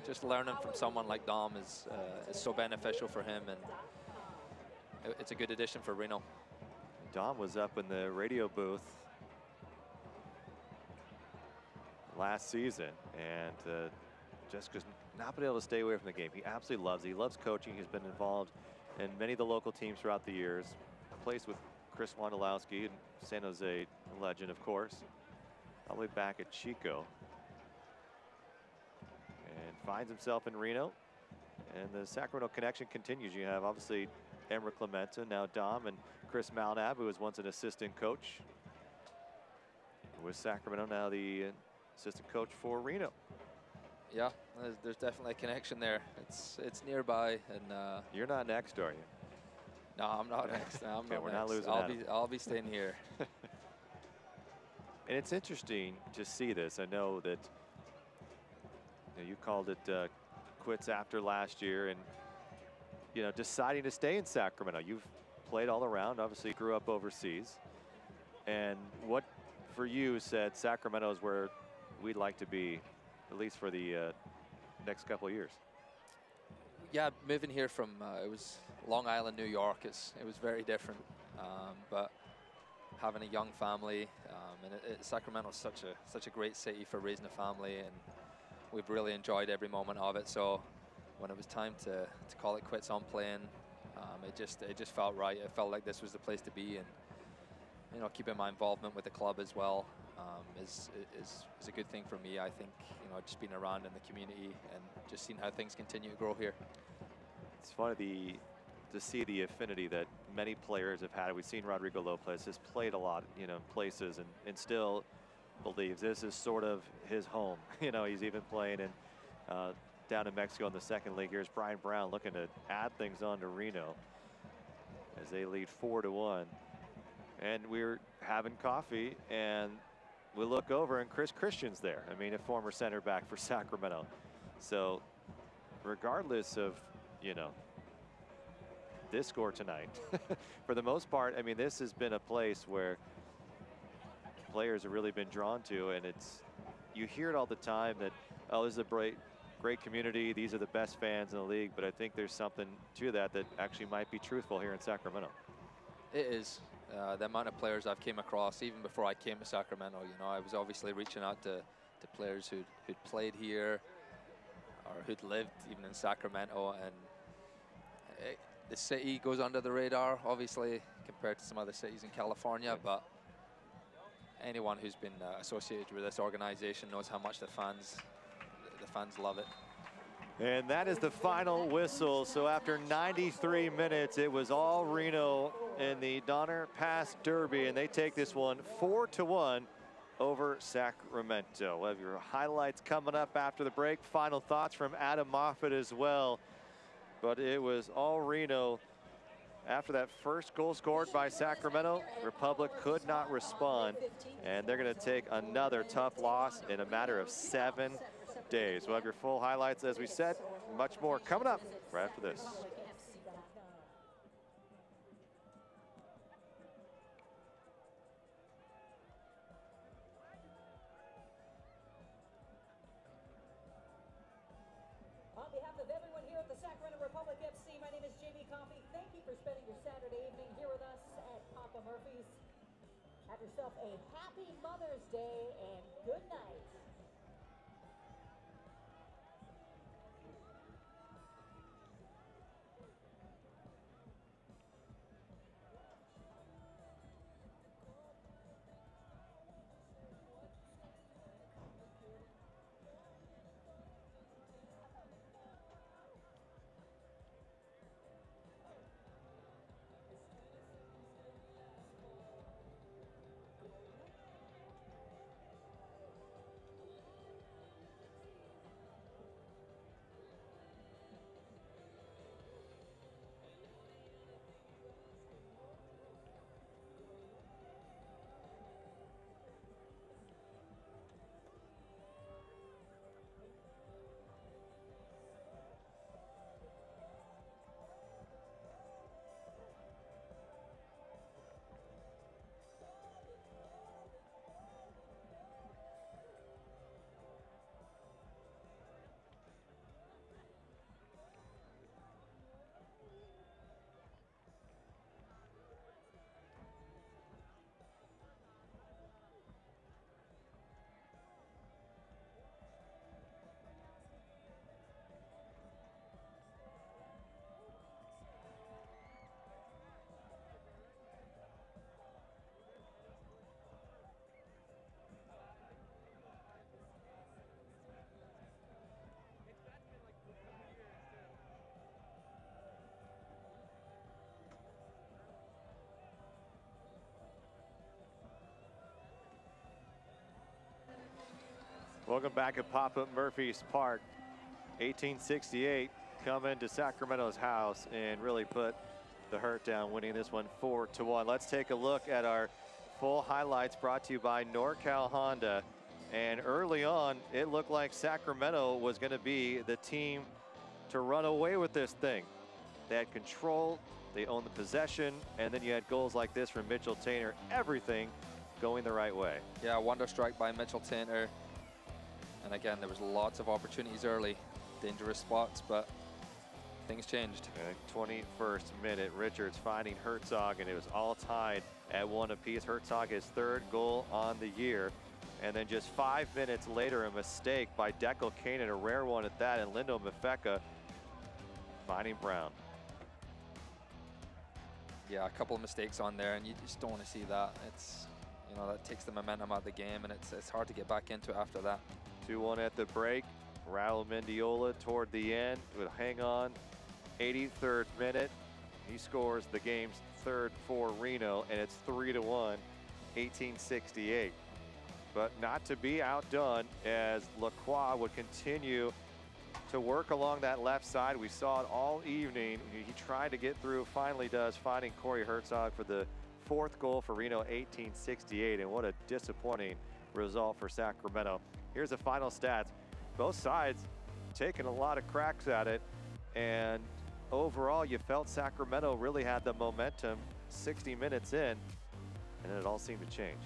Just learning from someone like Dom is so beneficial for him, and it's a good addition for Reno. Dom was up in the radio booth last season and just could not been able to stay away from the game. He absolutely loves it. He loves coaching. He's been involved in many of the local teams throughout the years. Plays with Chris Wondolowski and San Jose legend, of course, all the way back at Chico. And finds himself in Reno. And the Sacramento connection continues. You have obviously Emra Clementa, now Dom, and Chris Malnab, who was once an assistant coach with Sacramento, now the assistant coach for Reno. Yeah, there's definitely a connection there. It's nearby, and you're not next, are you? No, I'm not next. No, I'm okay, not we're next. not losing. I'll be staying here. And it's interesting to see this. I know that you called it quits after last year, and deciding to stay in Sacramento. You've played all around, obviously grew up overseas. And what for you said Sacramento is where we'd like to be, at least for the next couple of years? Yeah, moving here from it was Long Island, New York. It was very different, but having a young family, and Sacramento is such a great city for raising a family, and we've really enjoyed every moment of it. So when it was time to call it quits on playing, it just felt right. It felt like this was the place to be, and keeping my involvement with the club as well is a good thing for me. I think just being around in the community and just seeing how things continue to grow here. It's funny to see the affinity that many players have had. We've seen Rodrigo Lopez has played a lot, places, and still believes this is sort of his home. He's even playing in down in Mexico in the second league. Here's Brian Brown looking to add things on to Reno as they lead 4-1. And we're having coffee, and we look over, and Chris Christian's there. I mean, a former center back for Sacramento. So regardless of, this score tonight, for the most part, I mean, this has been a place where players have really been drawn to, and you hear it all the time that, oh, this is a great community, these are the best fans in the league, but I think there's something to that actually might be truthful here in Sacramento. It is. The amount of players I've came across, even before I came to Sacramento, I was obviously reaching out to players who'd played here, or who'd lived even in Sacramento, and the city goes under the radar, obviously, compared to some other cities in California, but anyone who's been associated with this organization knows how much the fans love it. And that is the final whistle. So after 93 minutes, it was all Reno in the Donner Pass Derby, and they take this one 4-1 over Sacramento. We'll have your highlights coming up after the break. Final thoughts from Adam Moffat as well. But it was all Reno. After that first goal scored by Sacramento, Republic could not respond, and they're going to take another tough loss in a matter of 7 days. We'll have your full highlights, as we said, much more coming up right after this. On behalf of everyone here at the Sacramento Republic FC, my name is Jamie Coffey. Thank you for spending your Saturday evening here with us at Papa Murphy's. Have yourself a happy Mother's Day and good night. Welcome back at Papa Murphy's Park. 1868 coming to Sacramento's house and really put the hurt down, winning this one 4-1. Let's take a look at our full highlights brought to you by NorCal Honda. And early on, it looked like Sacramento was going to be the team to run away with this thing. They had control, they owned the possession, and then you had goals like this from Mitchell Tainter. Everything going the right way. Yeah, wonder strike by Mitchell Tainter. And again, there was lots of opportunities early, dangerous spots, but things changed. Okay, 21st minute, Richards finding Herzog, and it was all tied at 1 apiece. Herzog, his 3rd goal on the year. And then just 5 minutes later, a mistake by Deckel Kanan, a rare one at that, and Lindo Mafeka finding Brown. Yeah, a couple of mistakes on there, and you just don't want to see that. It's, you know, that takes the momentum out of the game, and it's hard to get back into it after that. 2-1 at the break. Raul Mendiola toward the end would hang on. 83rd minute, he scores the game's 3rd for Reno, and it's 3-1, 1868. But not to be outdone, as Lacroix would continue to work along that left side. We saw it all evening. He tried to get through, finally does, finding Corey Herzog for the 4th goal for Reno, 1868. And what a disappointing result for Sacramento. Here's the final stats. Both sides taking a lot of cracks at it, and overall you felt Sacramento really had the momentum 60 minutes in, and it all seemed to change.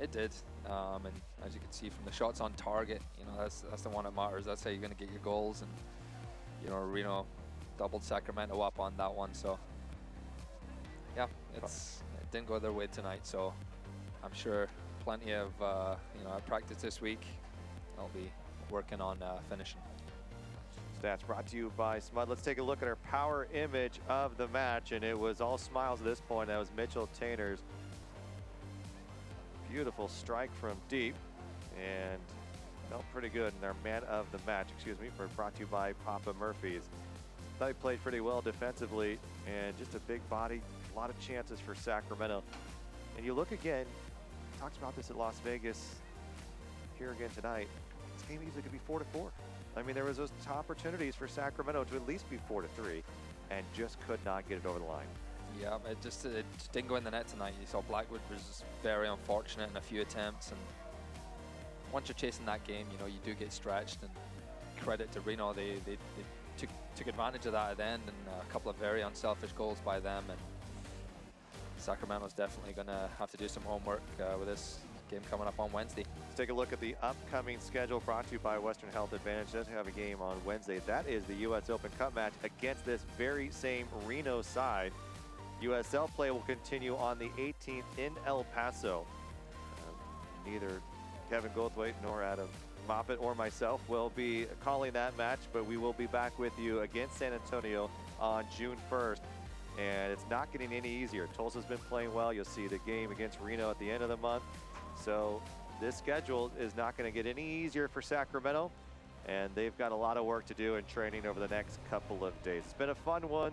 It did, and as you can see from the shots on target, you know, that's the one that matters. That's how you're going to get your goals, and you know, Reno doubled Sacramento up on that one. So yeah, it didn't go their way tonight. So I'm sure plenty of you know, practice this week. I'll be working on finishing. Stats brought to you by Smud. Let's take a look at our power image of the match, and it was all smiles at this point. That was Mitchell Tainer's beautiful strike from deep, and felt pretty good. And our man of the match, brought to you by Papa Murphy's. Thought he played pretty well defensively, and just a big body, a lot of chances for Sacramento. And you look again, talked about this at Las Vegas, here again tonight. This game easily could be 4-4. I mean, there was those opportunities for Sacramento to at least be 4-3, and just could not get it over the line. Yeah, it just didn't go in the net tonight. You saw Blackwood was very unfortunate in a few attempts, and once you're chasing that game, you know, you do get stretched. And credit to Reno, they took advantage of that at the end, and a couple of very unselfish goals by them. And Sacramento's definitely going to have to do some homework with this game coming up on Wednesday. Let's take a look at the upcoming schedule brought to you by Western Health Advantage. Does have a game on Wednesday. That is the U.S. Open Cup match against this very same Reno side. USL play will continue on the 18th in El Paso. Neither Kevin Goldthwait nor Adam Moffett or myself will be calling that match, but we will be back with you against San Antonio on June 1st. And it's not getting any easier. Tulsa's been playing well. You'll see the game against Reno at the end of the month. So this schedule is not going to get any easier for Sacramento, and they've got a lot of work to do in training over the next couple of days. It's been a fun one,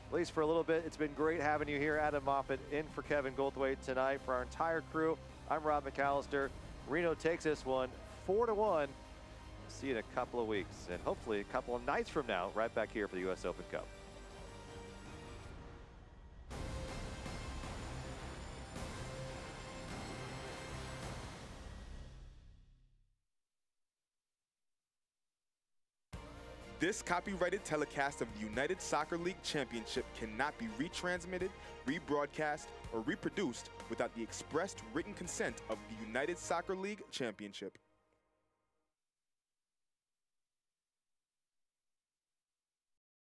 at least for a little bit. It's been great having you here. Adam Moffett in for Kevin Goldthwait tonight. For our entire crew, I'm Rob McAllister. Reno takes this one 4-1. See you in a couple of weeks, and hopefully a couple of nights from now, right back here for the U.S. Open Cup. This copyrighted telecast of the United Soccer League Championship cannot be retransmitted, rebroadcast, or reproduced without the expressed written consent of the United Soccer League Championship.